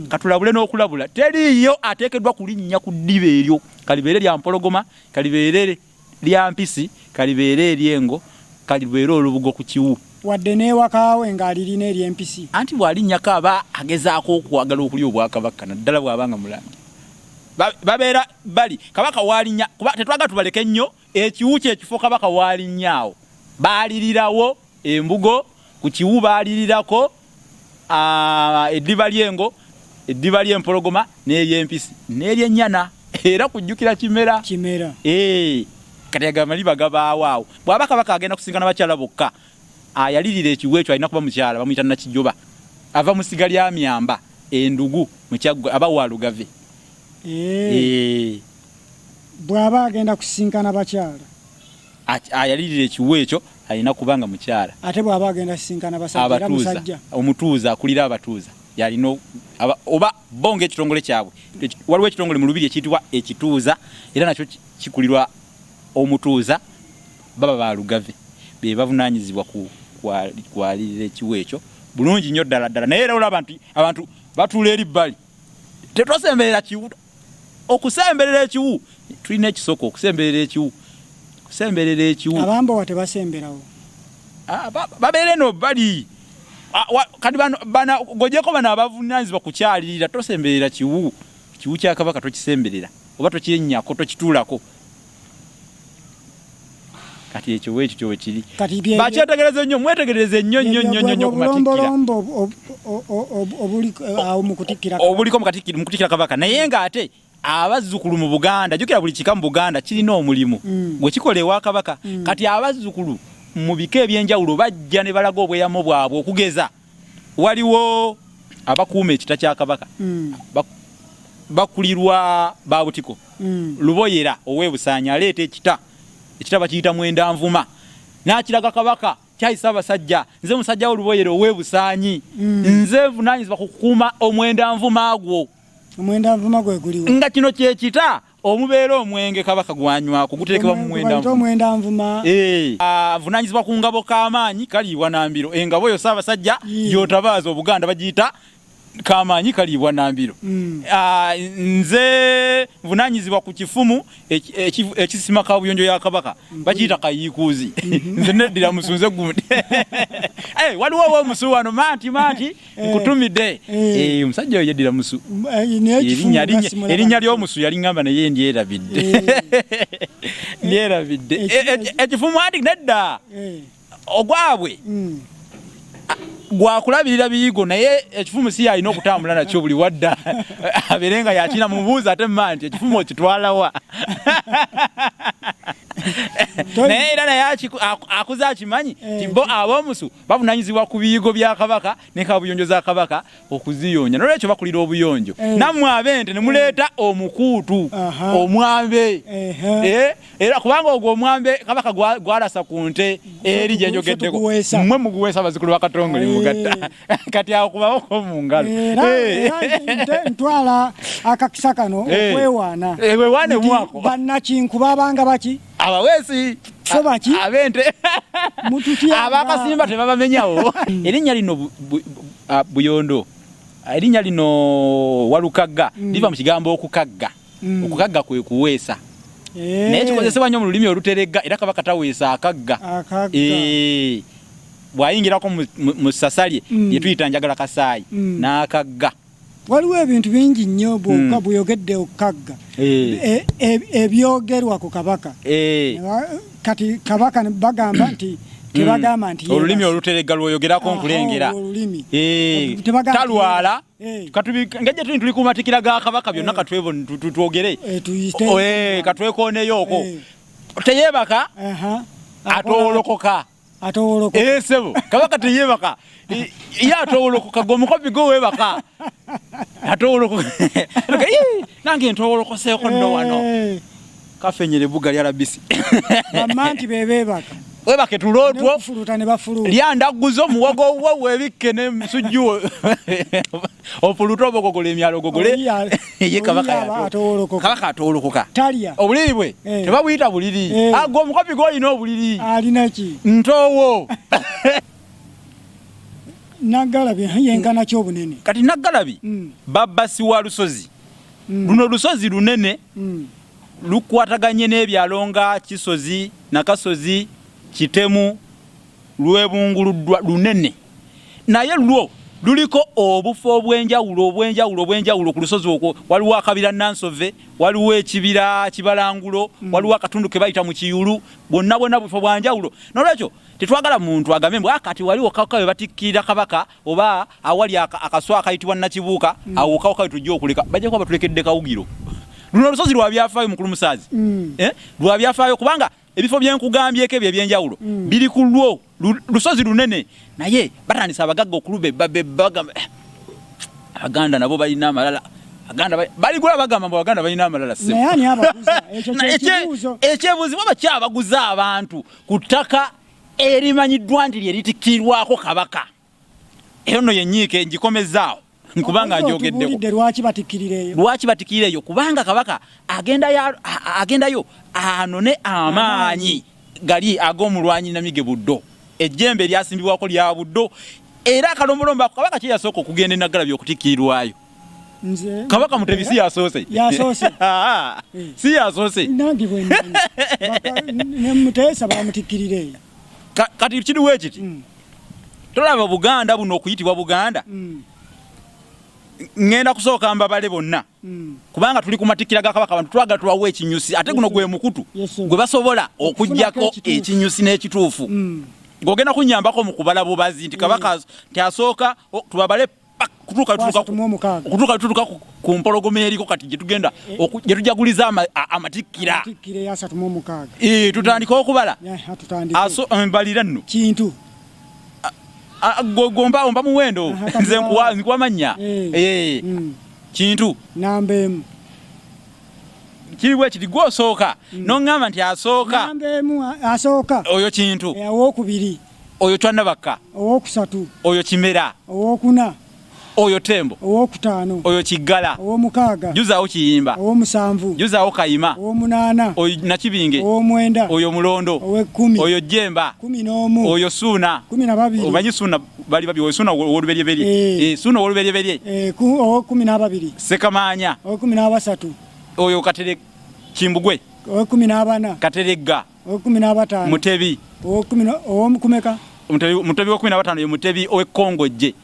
katulabule n'okulabula teriiyo ateekeddwa kulinnya ku ddiba eryo kalibeere lya mpologoma kalibeere lya mpisi kalibeere eryengo kalibeere olubugo ku kiwu wadde n'ewakaawe ng'alirina ery'empisi anti bw'alinnyako aba agezaako okwagala okulya obwakabaka naddala bw'abanga mulangi babeera bali kabaka walinnya kuba tetwaga tubaleke nnyo ekiwu kyekifo kabaka walinnyawo baalirirawo embugo ku kiwu baalirirako eddiba lyengo eddiba ly'empologoma n'ery'empisi n'eryennyana era kujjukira kimera kati agamali bagabaawo bw'aba kabaka agenda kusinkana bakyala bokka ayalirira ekiwu ekyo alina kuba mukyala bamuyita Nakijoba ava mu ssiga lya Myamba endugu mukyaggwe aba walugave bw'aba agenda kusinkana bakyala ayalirira ekiwu ekyo alina kubanga mukyala ate bw'aba agenda kusinkana basajja era musajja omutuuza akulira abatuuza yalina oba bonga ekitongole kyabwe waliwo ekitongole mu lubiri ekiyitibwa ekituuza era nakyo kikulirwa omutuuza baba balugave be bavunaanyizibwa kwalirira ekiwu ekyo bulungi nnyo ddala naye era olaba abantu batuula eri bbali tetwasemberera kiwu okusemberera ekiwu tulina ekisoko okusemberera ekiwu abambowa tebasemberawo babeere eno bbali kati gojeko bano abavunaanyizibwa kukyalirira tosemberera kiwu kya kabaka tokisemberera oba tokyennyako tokituulako kati ekyo weekityo wekiri bakyetegereze nnyo mwetegereze nnyo ku Matikkira obuliko mu Kutikkira kabaka naye ng'ate abazzukulu mu Buganda jjukira buli kika mu Buganda kirina omulimu gwe kikola ewa kabaka kati abazzukulu mu bika ebyenjawulo bajja ne balaga obweyamo bwabwe okugeza waliwo abakuuma ekita kya kabaka bakulirwa babutiko luboyera ow'ebusaanya aleeta ekita bakiyita Mwenda Nvuma n'akiraga kabaka kyayisa abasajja nze musajja w'oluboyera ow'ebusaanyi nze vunaanyizibwa ku kukuuma Omwenda Nvuma gwo Omwenda Nvuma gwe guliwo nga kino kyekita omubeera omwenge kabaka gwanywako guterekebwa mu Mwenda Nvuma avunaanyizibwa ku ngabo k'amaanyi kaliibwa Nambiro engabo yo Ssaabasajja yotabaaza Obuganda bagiyita k'amaanyi kaliibwa Nambiro nze vunaanyizibwa ku kifumu ekisima kabuyonjo ya kabaka bakiyita kayiikuuzi nze neddira musunze gundi waliwo omusu wano manti nkutumidde omusajja oyo yeddira musu erinnya ly'omusu yali ngamba naye ndyerabidde ekifumu anti nedda ogwabwe gwakulabirira biyigo naye ekifumu si yalina okutambula nakyo buli wadda abeere nga yakina mubuuza ate manti ekifumu okitwalawa naye era naye akuze akimanyi ti bo ab'omusu bavunaanyizibwa ku biyigo bya kabaka ne kabuyonjo za kabaka okuziyonya nolwekyo bakulira obuyonjo nammwe ab'ente ne muleeta omukuutu omwambe era kubanga ogwo omwambe kabaka gwalasa ku nte eri gye njogeddeko mmwe muguweesa abazukulu ba Katongole mugatta kati awo kubawoko mu ngalo ntwala akakisa kano okwewaana wewaane mwako bannakinku babanga baki abaweesi ab'ente abakasimba tebabamenyawo erinnya lino buyondo erinnya lino walukagga liva mu kigambo okukagga okukagga kwe kuweesa naye kikozesebwa nnyo mu lulimi oluteregga era kabaka taweesa akagga bw'ayingirako mu ssasalye lye tuyita njagala kasaayi n'akagga waliwo ebintu bingi nnyo bwokka buyogedde okukagga ebyogerwa ku kabaka kati kabaka bagamba nti tebagamba nti olulimi oluteregga lwoyogerako nkulengera talwala ngejje tuli ku Matikkira ga Kabaka byonna katwevo twogere katwekoneyo okwo teyebaka atowolokoka sebo kabaka teyebaka ye atowolokoka gomukopi go webaka atowolokoka nange ntowolokoseeko nno wano kafenyere bbuga lya labisi bamanti bebebaka webake tulotwo furuta ne bafuru lyanda guzo muwogo wo webike ne msujju ofuluto bokogole emyalo gogole ye kabaka atolokoka talia obuliri bwe tebabuyita buliri ago omukopi golina obuliri alina ki ntowo Naggalabi yenkana kyobunene kati Naggalabi babasi wa lusozi luno lusozi lunene lukwataganye n'ebyalo nga Kisozi Nakasozi Kitemu lwebunguluddwa lunene naye lwo luliko obufo obwenjawulo ku lusozi okwo waliwo akabira Nansove waliwo ekibira Kibalangulo waliwo akatundu ke bayita mu Kiyulu bonna bufo bwanjawulo nolwekyo tetwagala muntu agambe mbwa akati waliwo kakawe batikkira kabaka oba awali akaswa akayitibwa Nakibuuka awo kakawe tujja okuleka bajja kuba batulekedde kawugiro luno lusozi lwa byafaayo mukulu musazi lwa byafaayo kubanga ebifo byenkugambyeko ebyenjawulo biri ku lwo lusozi lunene naye batandisa abagagga okulube bagamba Abaganda nabo balina amalala Abaganda baligula bagamba mbu Abaganda balina amalala naye ani abaguza ekyebuuzibwa bakyabaguza abantu ku ttaka erimanyiddwa nti lyeritikirwako kabaka eyo nno yenyiike ngikomezaawo nkubanga njogeddeko lwaki batikirireyo kubanga kabaka agendayo anone amaanyi gali ag'omulwanyi Namige Buddo ejjembe lyasimbibwako lya Buddo era akalombolombo kabaka kye yasooka okugenda e Naggalabi okutikkirirwayo kabaka Mutebi si yasoose si yasoose Muteesa bamutikkirireyo kati kiriwo ekiti tolaba Buganda buno okuyitibwa Buganda ngenda kusooka mbabale bonna kubanga tuli ku Matikkira ga Kabaka abantu twaga tuwawe ekinyusi ate guno gwe mukutu gwe basobola okujjako ekinyusi n'ekituufu ngogenda kunyambako mu kubala bubazi nti kabaka tyasooka tubabale kutuuka ku mpologoma eriko kati gye tugenda gye tujaguliza amatikkira tutandika okubala mbalira nno kintu omba muwendo nze nkuwamanya kintu nambemu kiriwe kiti gwosooka noŋŋamba nti asooka nambemu asooka oyo kintu owokubiri oyo Twannabakka owokusatu oyo Kimera owokuna oyo Tembo owokutaano oyo Kiggala owomukaaga juzaawo Kiyimba owomusanvu juzaawo Kayima owomunaana oyo Nakibinge owomwenda oyo Mulondo ow'ekkumi oyo Jjemba 11 oyo Suuna 12 omanyi Suuna bali babi oyo Suuna ow'oluberyeberye Suuna ow'oluberyeberye owo12 Sekamaanya owo13 oyo Katere Kimbugwe owo14 Kateregga owo15 Mutebi owomukumeka Mutebi wa 15 yo Mutebi ow'Ekkongojje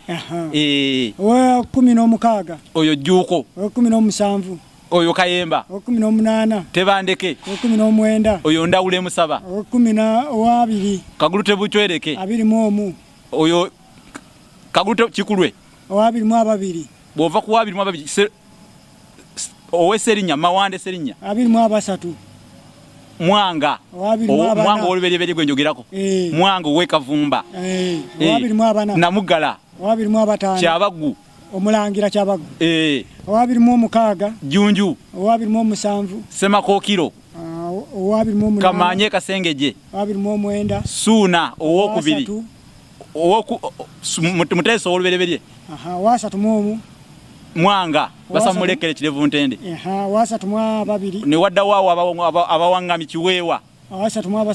owo16 oyo Jjuuko owo17 oyo Kayemba owo18 Tebandeke owo19 oyo Ndawule Musaba owo20 Kagulute Bucwereke 21 oyo Kagulute Kikulwe owo22 bwova ku 22 ow'Esserinnya Mawande Serinya 23 Mwanga Mwanga oluberyeberye gwe njogerako Mwanga ow'Ekavumba Namuggala Kyabaggu Omulangira Kyabaggu owo26 Jjunju owo27 Semakookiro owo28 Kamaanye Kasengeje owo29 Suuna owokubiri Muteesa ow'oluberyeberye owo31 Mwanga basamulekere Kirevu Ntende owo32 ne waddawo abawaŋŋami Kiweewa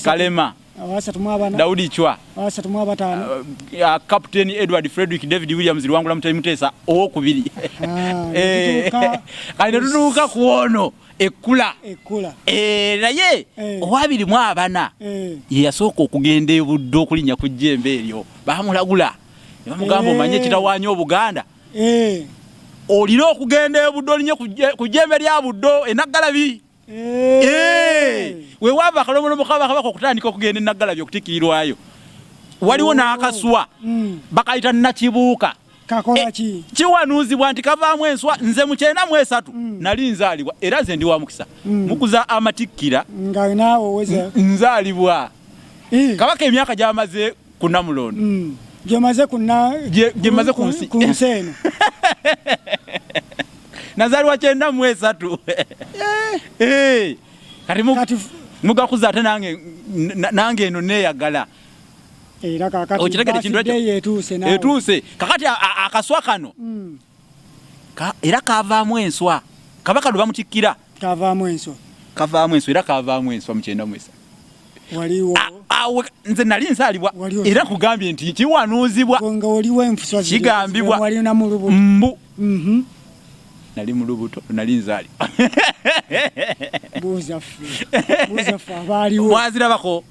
Kalema Daudi Chwa Captain Edward Frederick David Williams Lwangula Muteesa owokubiri kale ne tutuuka ku ono Ekkula naye owo24 ye yasooka okugenda e Buddo okulinnya ku jjembe eryo bamulagula ne bamugamba omanye kitawaanya Obuganda olina okugenda e Buddo olinye ku jjembe lya Buddo e Naggalabi weewava akalombolombo kabaka okutandika okugenda e Naggalabi okutikkirirwayo waliwo n'akaswa bakayita Nakibuuka kiwanuuzibwa nti kavaamu enswa nze mu 93 nali nzaalibwa era nze ndi wa mukisa mukuza Amatikkira nga naawe oweza nzaalibwa kabaka emyaka gy'amaze ku Namulondo gyemaze ku nsi eno nazaliwa 93 kati mugakuza ate nange eno neyagala era kakati okitegere kintu ekyo etuuse kakati akaswa kano era kavaamu enswa kabaka lwe bamutikkira kavaamu enswa era kavaamu enswa mu 9 waliwo nze nali nsaalibwa era kugambye nti kiwanuuzibwa nga oliwo enfuswa kigambibwa wali na mu lubuto mbu nali mu lubuto nali nzaalibwa buuzaffe abaaliwo mwazirabako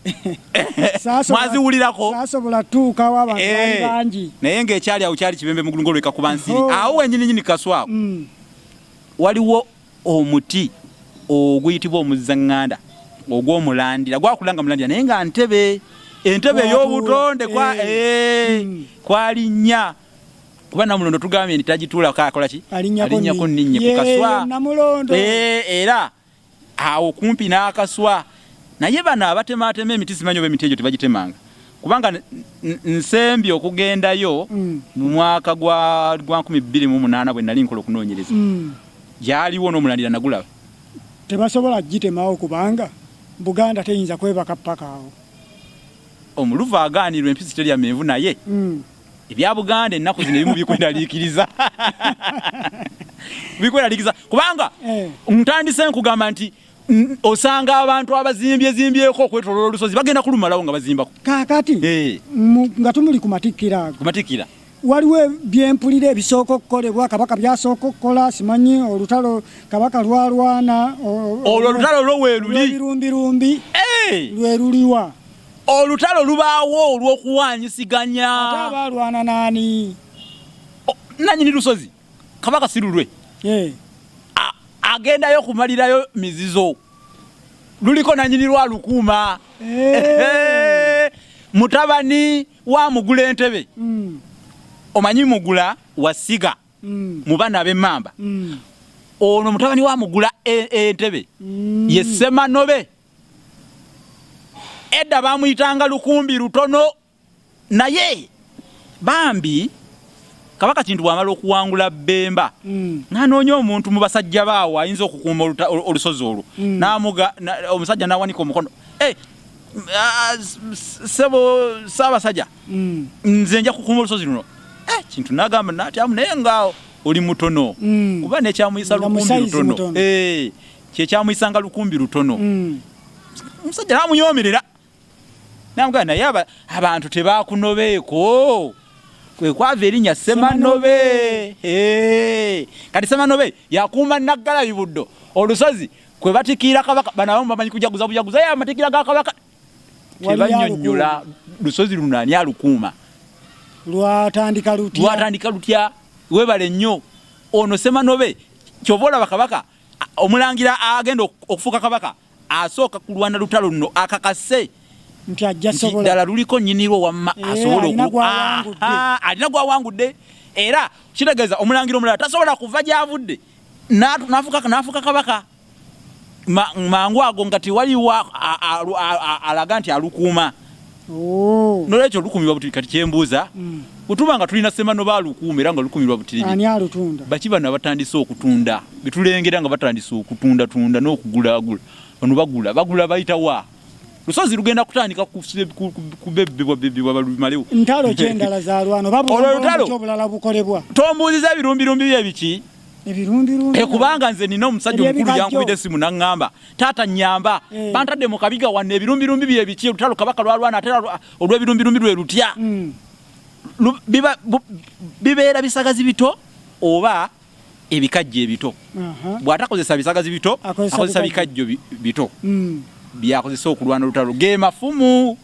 mwaziwulirako saasobola tuukawo abantu bali bangi naye ng'ekyali awo kyali kibembe mu gulungo lweka kuba nsiri awo wenyininyini kaswawo waliwo omuti oguyitibwa omuzzaŋŋanda ogw'omulandira gwakulanga mulandira naye nga entebe ey'obutonde kwalinnya kuba namulondo tugambye nti tagituula kakola ki alinnyako nninye ku kaswa era awo kumpi n'akaswa naye bano abatematema emiti simanyi oba emiti egyo tebagitemanga kubanga nsembye okugendayo mu mwaka gwa 2008 bwe nali nkola okunoonyereza gyaliwo n'omulandira nagulaba tebasobola gitemawo kubanga Buganda teyinza kwebaka paka awo omuluvu agaanirwa empisi terya menvu naye ebya Buganda ennaku zino ebimu bikwendaliikiriza kubanga ntandise nkugamba nti osanga abantu abazimbyeeko okwetoloola olusozi bagenda kulumalawo nga bazimbako kakati nga tumuli ku matikkira waliwo byempulira ebisooka okukolebwa kabaka byasooka okukola simanyi olutalo kabaka lwalwana olwo olutalo lwo weerulirumbi lweruliwa olutalo lubaawo olw'okuwanyisiganya ate abalwana naani nanyini lusozi kabaka sirulwe agendayo kumalirayo mizizo luliko nanyini lwalukuuma mutabani wa mugula entebe omanyi mugula wasiga mu bana ab'emmamba ono mutabani wa mugula entebe ye Ssemanobe edda bamuyitanga lukumbi lutono naye bambi kabaka kintu bwamala okuwangula Bemba n'anoonya omuntu mu basajja baawo ayinza okukuuma olusozi olwo omusajja n'awanika omukono sebo Ssaabasajja nze nja kukuuma olusozi luno kintu n'agamba natyamu naye nga oli mutono kuba nekyamuyisa lukumbi lutono kyekyamuyisanga lukumbi lutono omusajja n'amunyoomerera namugamba naye abantu tebakunobeeko kwe kwava erinnya Ssemanobe kati Ssemanobe yakuuma Naggalabi Buddo olusozi kwe batikkira kabaka banawo bamanyi kujaguza bujaguza ye Amatikkira ga Kabaka tebannyonnyola lusozi luno ani alukuuma lwatandika lutya webale nnyo ono Ssemanobe kyova olaba kabaka omulangira agenda okufuuka kabaka asooka kulwana lutalo luno akakase nti ajja sobola ddala luliko nnyinirwo wamma asobola alina gwawangudde era kitegeeza omulangira omulala tasobola kuva gy'avudde n'afuuka kabaka mangu ago nga tewaliwo alaga nti alukuuma nolwekyo lukumirwa butiri kati kyembuuza bwetuba nga tulina Ssemanobe alukuuma era nga lukumirwa butiri ani alutunda baki bano abatandise okutunda betulengera nga batandise okutunda n'okugulaagula bano bagula bayitawa lusozi lugenda kutandika kubebbebwa balumalewo ntalo kyendala za lwano babulala bukolebwa tombuuziza ebirumbi byebiki kubanga nze nina omusajja omukulu yankubidde essimu n'aŋŋamba taata nnyamba bantadde mu kabiga wanne ebirumbi byebiki olutalo kabaka lwalwana ate olw'ebirumbi lwe lutya bibeera bisagazi bito oba ebikajjo ebito bw'atakozesa bisagazi bito akozesa bikajjo bito byakozesa okulwana olutalo ge mafumu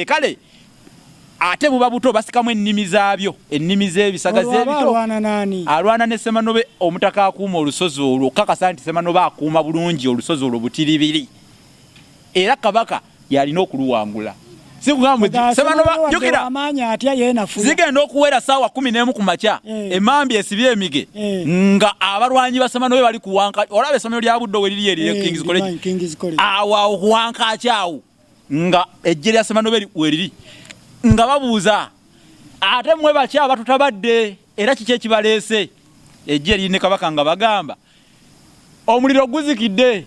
kale ate buba buto basikamu ennimi zaabyo ennimi z'ebisagazi ebito alwana ne Ssemanobe omutaka akuuma olusozi olwo okukakasa nti Ssemanobe akuuma bulungi olusozi olwo butiribiri era kabaka yalina okuluwangula zigenda okuwera ssaawa 11 ku makya emambi esibye emige nga abalwanyi ba Ssemanobe bali kuwanka olaba essomero lya Buddo we liri erire King's College awo okuwanka akyawo nga ejje lya Ssemanobe weriri nga babuuza ate mmwe baki abatutabadde era kiki ekibaleese ejje lirine kabaka nga bagamba omuliro guzikidde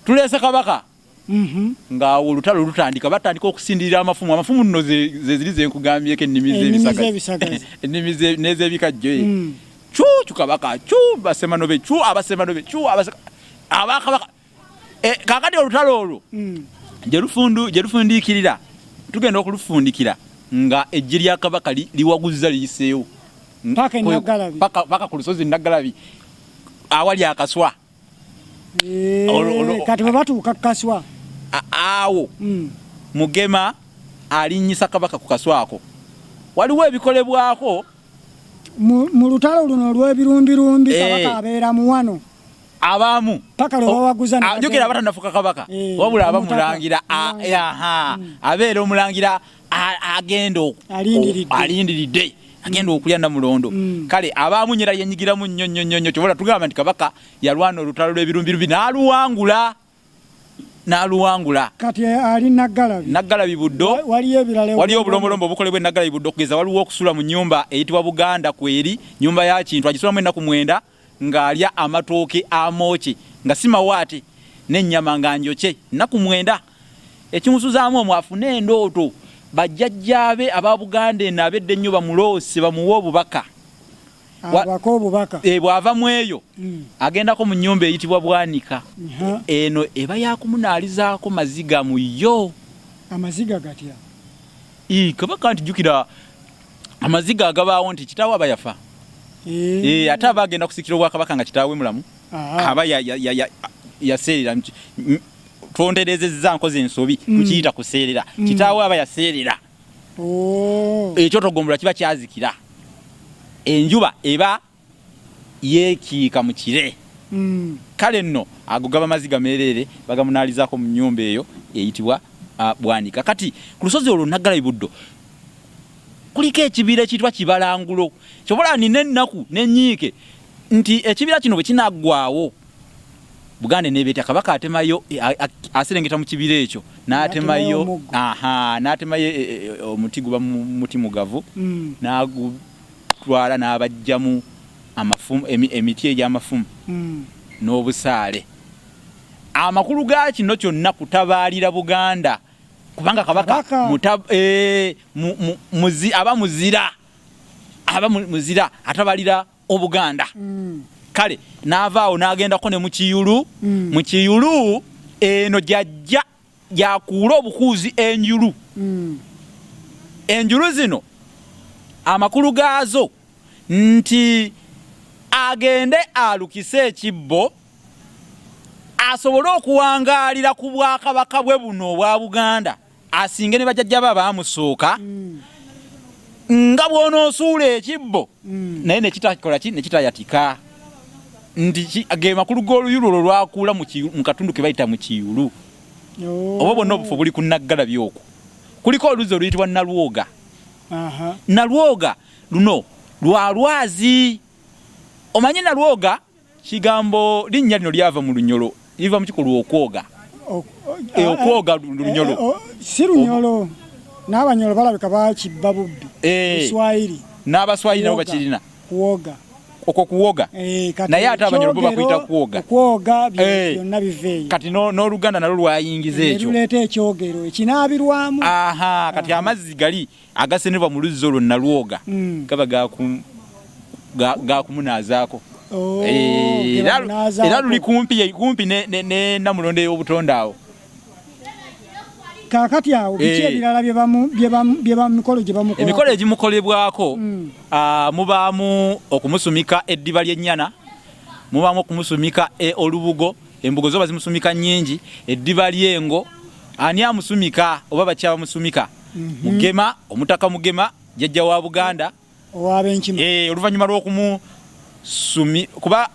tulese kabaka nga olutalo lutandika batandika okusindirira amafumu nno ze ziri ze nkugambyeko ennimi z'ebisagazi ennimi n'ez'ebikajjo chu kabaka chu basemanobe chu abasemanobe chu abakabaka kakati olutalo olwo gye lufundikirira tugenda okulufundikira nga ejje lya kabaka liwaguza liyiseewo paka ku lusozi Naggalabi awali akaswa kati bwe batuuka kaswa awo Mugema alinnyisa kabaka ku kaswa ako waliwo ebikolebwako mu lutalo luno olw'ebirumbi kabaka abeera mu wano abamu paka lwe bawaguza njogera abatanafuka kabaka wabula abamulangira abeera omulangira agenda alindiridde agenda okulya Namulondo kale abamunyera yenyigiramu nnyo kyobola tugamba nti kabaka yalwana olutalo lw'ebirumbi n'aluwangula kati ali Naggalabi Buddo waliyo obulombolombo obukolebwa Naggalabi Buddo okugeza waliwo okusula mu nnyumba eyitibwa Buganda kweri nnyumba ya kintu agisulamu ennaku 9 ng'alya amatooke amooke nga si mawaate n'ennyama nga njokye ennaku 9 ekimusuzaamu omwo afune endooto bajjajjaabe aba Buganda eno abedde ennyo bamuloose bamuwe obubaka bw'ava mu eyo agendako mu nnyumba eyitibwa Bwanika eno eba yakumunaalizaako maziga mu yo amaziga gatya kabaka nti jjukira amaziga agabaawo nti kitaawe aba yafa ate aba agenda kusikira obwakabaka nga kitaawe mulamu aba yaseerera twonderezezza nkoze ensobi tukiyita kuseerera kitaawe aba yaseerera ekyo togombola kiba kyazikira enjuba eba yeekiika mu kire kale nno ago gaba maziga meerere bagamunaalizaako mu nnyumba eyo eyitibwa Bwanika kati ku lusozi olwo Naggalabi Buddo kuliko ekibira ekiyitibwa Kibalangulo kyobola nina ennaku n'ennyiike nti ekibira kino bwe kinaggwaawo Buganda nebeetya kabaka atemayo aserengeta mu kibira ekyo n'atemayo omuti guba muti mugavu n'agutwala n'abajjamu amafumu emiti egy'amafumu n'obusaale amakulu ga kino kyonna kutabaalira Buganda kubanga kabaka aba muzira atabalira Obuganda kale n'avaawo n'agendako ne mu Kiyulu eno jajja yakuula obukuuzi enjulu zino amakulu gaazo nti agende alukise ekibbo asobole okuwangaalira ku bwakabaka bwe buno obwa Buganda asinge ne bajjajja ba baamusooka nga bw'onoosuula ekibbo naye nekitayatika nti ge makulu g'oluyulu olwo lwakuula mu katundu ke bayita mu Kiyulu oba bonna obufo buli ku Naggalabi okwo kuliko oluzzi oluyitibwa Nalwoga luno lwa Lwazi omanyi Nalwoga kigambo linnya lino lyava mu Lunyolo liva mu kikulu okwoga Lunyolo si Lunyolo n'Abanyolo balabika bakibba bubbi Kiswahili n'Abaswahili nabo bakirina kuwoga okwo kuwoga naye ate Abanyolo bo bakuyita kuwoga byonna biveeyo kati n'Oluganda nalwo lwayingiza ekyo luleeta ekyogero ekinaabirwamu kati amazzi gali agasenebwa mu luzzi olwo Nalwoga gaba gakumunaazaako era luli kumpi ne Namulondo ey'obutonde awo kakati awo biki ebirala emikolo egimukolebwako mubaamu okumusumika eddiba ly'ennyana mubaamu okumusumika olubugo embugo zo bazimusumika nnyingi eddiba ly'engo ani amusumika oba bakyaba musumika Mugema omutaka Mugema jjajja wa Buganda oluvannyuma kuba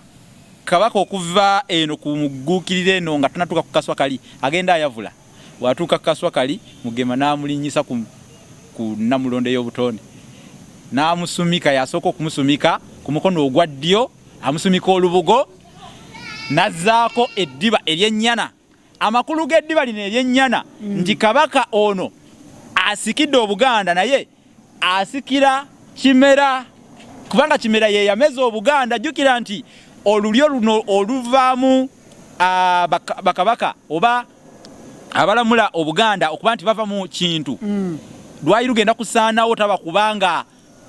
kabaka okuva eno ku mugguukirira eno nga tanatuuka ku kaswa kali agenda ayavula watuuka ku kaswa kali Mugema n'amulinnyisa ku Namulondo ey'obutonde n'amusumika yasooka okumusumika ku mukono ogwa ddyo amusumika olubugo n'azzaako eddiba ery'ennyana amakulu g'eddiba lino ery'ennyana nti kabaka ono asikidde Obuganda naye asikira Kimera kubanga Kimera ye yameza Obuganda jjukira nti olulyo luno oluvaamu bakabaka oba abalamula Obuganda okuba nti bava mu kintu lwayi lugenda kusaanawo taba kubanga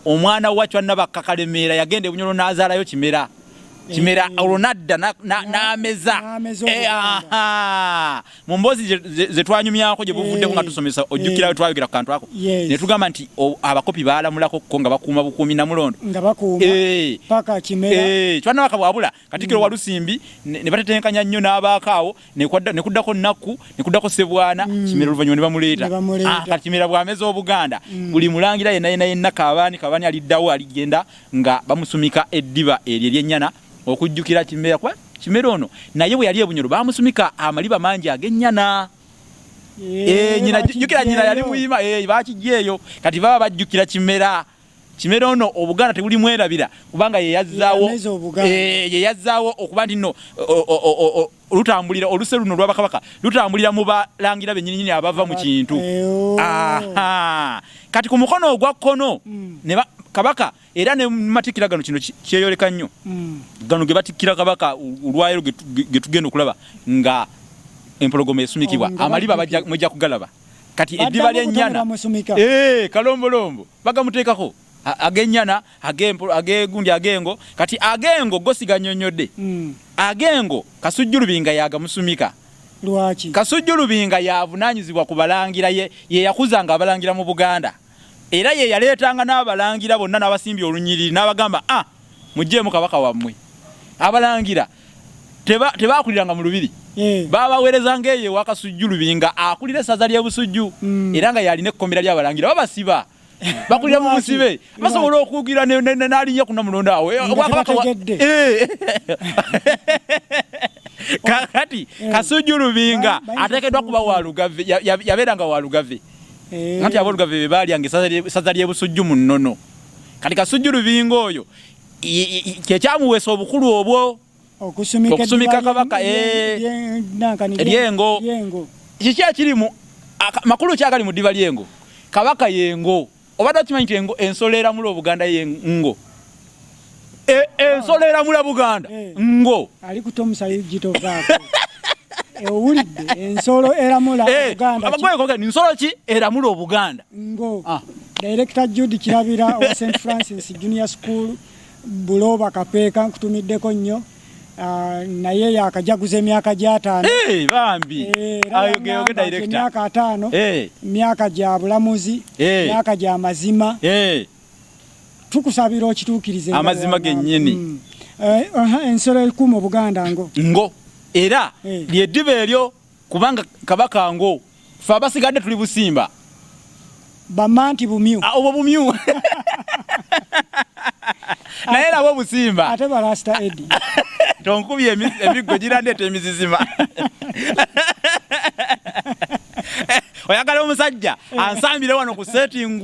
omwana wachwa nabakakalemeera yagenda Bunyoro n'azaalayo Kimera olonadda n'ameza mu mboozi ze twanyumyako gye buvuddeko nga tusomesa ojjukirayo twayogera ku kantu ako ne tugamba nti abakopi baalamulako ko nga bakuuma bukuumi na mulondo nga bakuuma paka Kimera twana bakabwabula Katikkiro wa Lusimbi ne batetenkanya nnyo n'abaakaawo ne kuddako Nakku ne kuddako Ssebwana Kimera oluvannyuma ne bamuleeta kati Kimera bw'ameza Obuganda buli mulangira yenna Kabaani aliddawo aligenda nga bamusumika eddiba eryo ery'ennyana okujjukira Kimera ono naye bwe yali Bunyoro bamusumika amaliba mangi ag'ennyana nyina yali muyima baakijjeeyo kati baba bajjukira Kimera ono Obuganda tebuli mwerabira kubanga ye yazzaawo okuba nti nno lutambulira oluse luno lw'Abakabaka lutambulira mu balangira bennyini abava mu kintu kati ku mukono ogwa kkono ne Kabaka era ne Amatikkira gano kino kyeyoleka nnyo gano ge batikkira Kabaka olwayo ge tugenda okulaba nga empologoma esumikibwa amaliba mujja kugalaba kati eddiba ly'ennyana kalombolombo bagamuteekako ag'ennyana agegundi agengo kati agengo gosiga nnyonnyodde agengo Kasujjulubinga yagamusumika lwaki Kasujjulubinga yavunaanyizibwa ku balangira ye yakuzanga abalangira mu Buganda era ye yaleetanga n'abalangira bonna n'abasimbi olunyiriri n'abagamba mujjeemu Kabaka wammwe abalangira tebaakuliranga mu lubiri babaweerezanga eyo ewa Kasujjulubinga akulira essaza ly'Ebusujju era nga yalina ekkomera ly'abalangira babasiba bakulira mu musibe basobola okugira n'alinnya ku Namulonda awo kakati Kasujjulubinga ateekeddwa kuba walugave yabeeranga walugave nti abolugave be baalyanga essaza ly'Ebusujju mu nnono kati Kasujjulubinga oyo kyekyamuweesa obukulu obwo okusumika Kabaka eryengo kiki ekirimu makulu kyagali mu ddiba ly'engo Kabaka yengo obadde okimanyi nti ensolo eramula Obuganda yengo ensolo eramula Buganda ngo ali kutomusayo gitovaako owulidde ensolo eramula Obuganda abagweko nsolo ki eramula Obuganda ngo Director Jude Kirabira wa St Francis Junior School Buloba Kapeeka nkutumiddeko nnyo naye yakajaguza emyaka gy'ataano bambi ayogeyoge director emyaka 5 myaka gya bulamuzi myaka gya mazima tukusabira okituukirize amazima gennyini ensolo ekuma Obuganda ngo era lyeddiba eryo kubanga Kabaka ngo fe abasigadde tuli busimba bamanti bumyu obwo bumyu naye nabo busimba ate balasta edi tonkubye emiggo girandeeta emizizima oyagala omusajja ansambire wano ku setting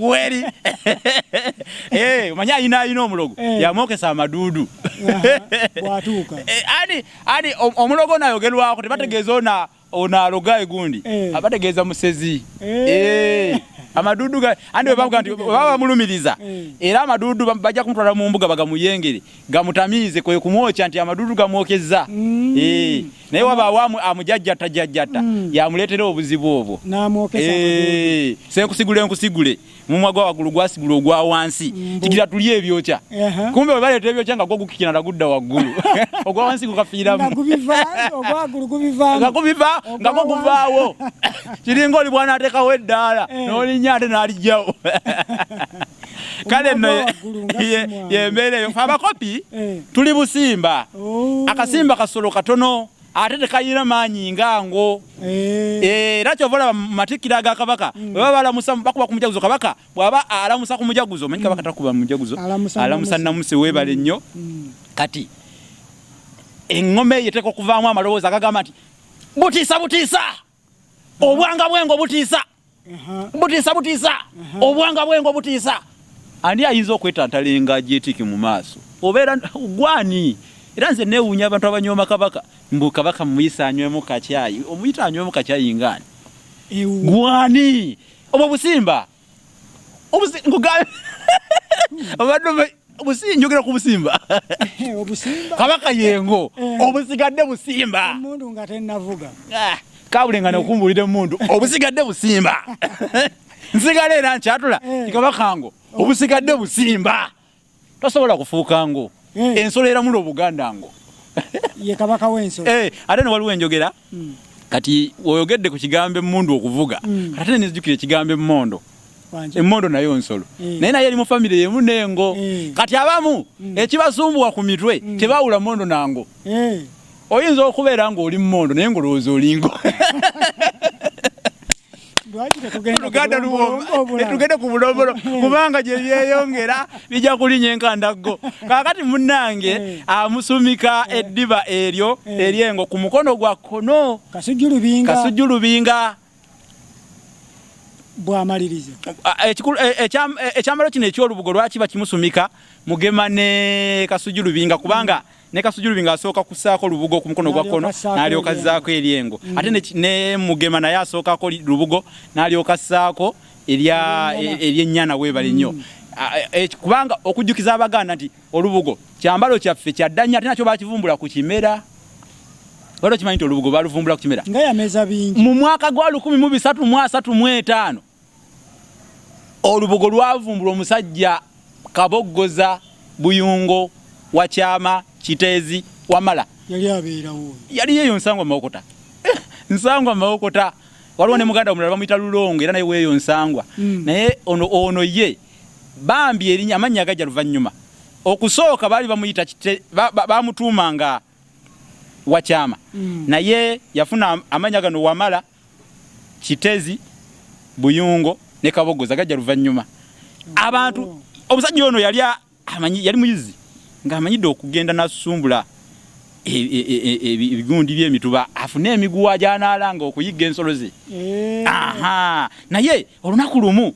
eri omanya ayina omulogo yamwokesa amaduudu bwatuuka ani omulogo nayogerwako tebategeeza ono aloga egundi abategeeza musezi amadudu andi webavuga nti baba bamulumiriza era amadudu bajja kumutwala mu mbuga bagamuyengere gamutamiize kwe kumwocha nti amadudu gamwokeza naye waba awamu amujajjata yamuleetera obuzibu obwo n'amwokeza senkusigule mumwa gwa waggulu gwasigula ogwa wansi kigira tuli ebyokya kumbe baleeta ebyokya nga gwo gukikina nagudda waggulu ogwa wansi gukafiiramu nga gwo guvaawo kiringa oli bwana ateekawo eddaala n'olinya ate n'alijjawo kale nno yembeera eyo abakopi tuli busimba akasimba kasolo katono ate tekayina maanyi ngango era kyovola Amatikkira Ga Kabaka baba balamusa bakuba ku mujaguzo Kabaka bwaba alamusa ku mujaguzo manyi Kabaka takuba mu mujaguzo alamusa namusi webale nnyo kati engome yeteko kuvaamu amalowoozi agagamba nti butiisa obwanga bwengo butiisa obwanga bwengo butiisa ani ayinza okwetantala jetiki mu maaso obeera gwani era nze neewuunya abantu abanyooma Kabaka mbu Kabaka muyisa anywemu kacyayi omuyita anywemu kacyayi ngani gwani obwo busimba ngugabe obadde njogera ku busimba obusimba kabaka yengo obusigadde busimba omundu nga tennavuga kabulengana okumbulira mundu obusigadde busimba nsigala era nkyatula kabaka ngo obusigadde busimba tosobola kufuuka ngo ensolo era mulo Buganda ngo ye kabaka w'ensolo ate ne waliwo enjogera kati oyogedde ku kigambo emmundu okuvuga ate nezijukira ekigambo emmondo emmondo nayo nsolo naye naye eri mu famire yemu nengo kati abamu ekibasumbuwa ku mitwe tebawula mmondo nango oyinza okubeera ng'oli mmondo naye ng'olowooza olingo Luganda tugende ku bulombolo kubanga gye byeyongera bijja kulinya enkandaggo kaakati munnange amusumika eddiba eryo eryengo ku mukono gwa kkono kasujjulubinga bwamaliriza ekyambalo kino ekyolubugo lwaki bakimusumika mugema ne kasujjulubinga kubanga ne kasujjulubinga asooka kusaako lubugo ku mukono gwa kkono n'alyoka azzaako eryengo ate ne mugema naye asookako lubugo n'alyoka assaako eryennyana weebale nnyo kubanga okujjukiza Abaganda nti olubugo kyambalo kyaffe kyaddanya ate nakyo bakivumbula ku kimera waliwo kimanyi nti olubugo baluvumbula ku kimera nga yameza bingi mu mwaka gwa 1335 olubugo lwavumbula omusajja Kaboggoza Buyungo Wakyama Kiteezi Wamala yali abeerawo yali yeyo Nsangwa Mawokota Nsangwa Mawokota waliwo ne muganda omulala bamuyita Lulongo era naye weeyo Nsangwa naye ono ye bambi erinnya amannya agajja luvannyuma okusooka baali bamuyita bamutuumanga Wakyama naye yafuna amanya gano Wamala Kiteezi Buyungo ne Kaboggoza gajja luvannyuma abantu omusajja ono yali muyizi ng'amanyidde okugenda n'asumbula ebigundi by'emituba afune emiguwa gy'anaalanga okuyigga ensolo ze naye olunaku lumu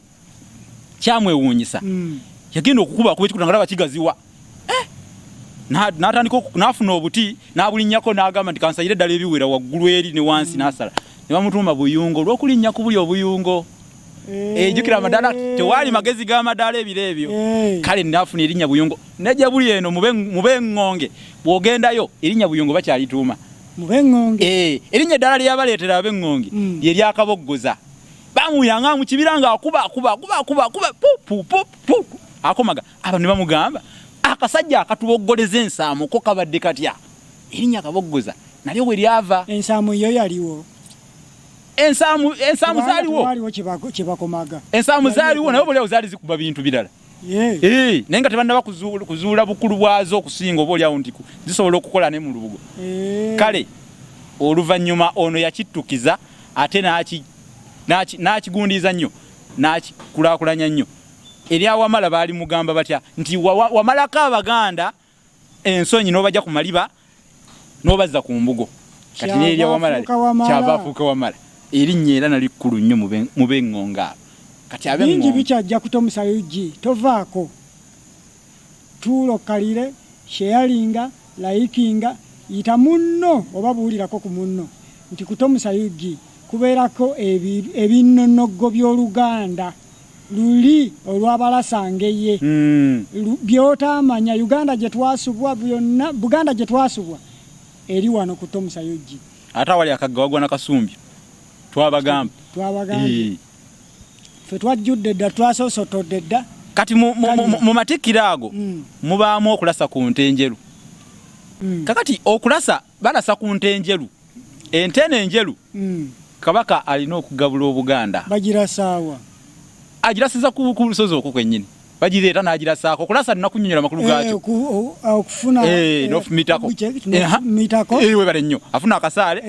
kyamwewuunyisa yagenda okukuba kuba ekikuta nga laba kigaziwa n'atandika n'afuna obuti n'abulinnyako n'agamba nti kansayire eddala ebiwera waggulu eri ne wansi n'asala ne bamutuuma Buyungo olw'okulinnya ku buli obuyungo ejjukira amadaala tewaali magezi g'amadaala ebiro ebyo kale n'afuna erinnya Buyungo nejja buli eno mube ŋŋonge bw'ogendayo erinnya Buyungo bakyalituuma erinnya eddala lyabaleetera ab'eŋŋonge lye lya Kaboggoza bamuyanga mu kibira ng'akuba akomaga abantu ne bamugamba akasajja akatuboggoleza ensaamu ko kabadde katya erinnya Kaboggoza nalyo bwe lyava ensaamu yo yaliwo ensaamu zaaliwo ensaamu zaaliwo naye oboolyawo zaali zikuba bintu birala naye nga tebannaba kuzuula bukulu bwazo okusinga oboolyawo nti zisobola okukola ne mu lubugo kale oluvannyuma ono yakittukiza ate n'akigundiiza nnyo n'akikulaakulanya nnyo erya Wamala baali mugamba batya nti wamalako Abaganda ensonyi n'obajja ku maliba n'obazza ku mbugo kati n'erya Wamala kyava afuuka Wamala erinnya era nali kkulu nnyo mu b'eŋŋonga abo kati bingi bikyajja kutomusa yugi tovaako tuulokkalire sharinga laikinga yita munno oba buulirako ku munno nti kutomusa yugi kubeerako ebinnonoggo by'Oluganda luli olw'abalasangeye by'otaamanya Uganda gye twasubwa byonna Buganda gye twasubwa eri wano kutomusa yugi ate awali akagga wagwa na Kasumbi twabagamba ffe twajjudde dda twasoosotodde dda kati mu Matikkira ago mubaamu okulasa ku nte enjeru kakati okulasa balasa ku nte enjeru ente n'enjeru Kabaka alina okugabula Obuganda bagirasaawa agirasiza ku lusozi okwo kwennyini bagireeta n'agirasaako okulasa nnakunnyonnyola amakulu gaakyo okufuna n'ofumitako webale nnyo afuna akasaale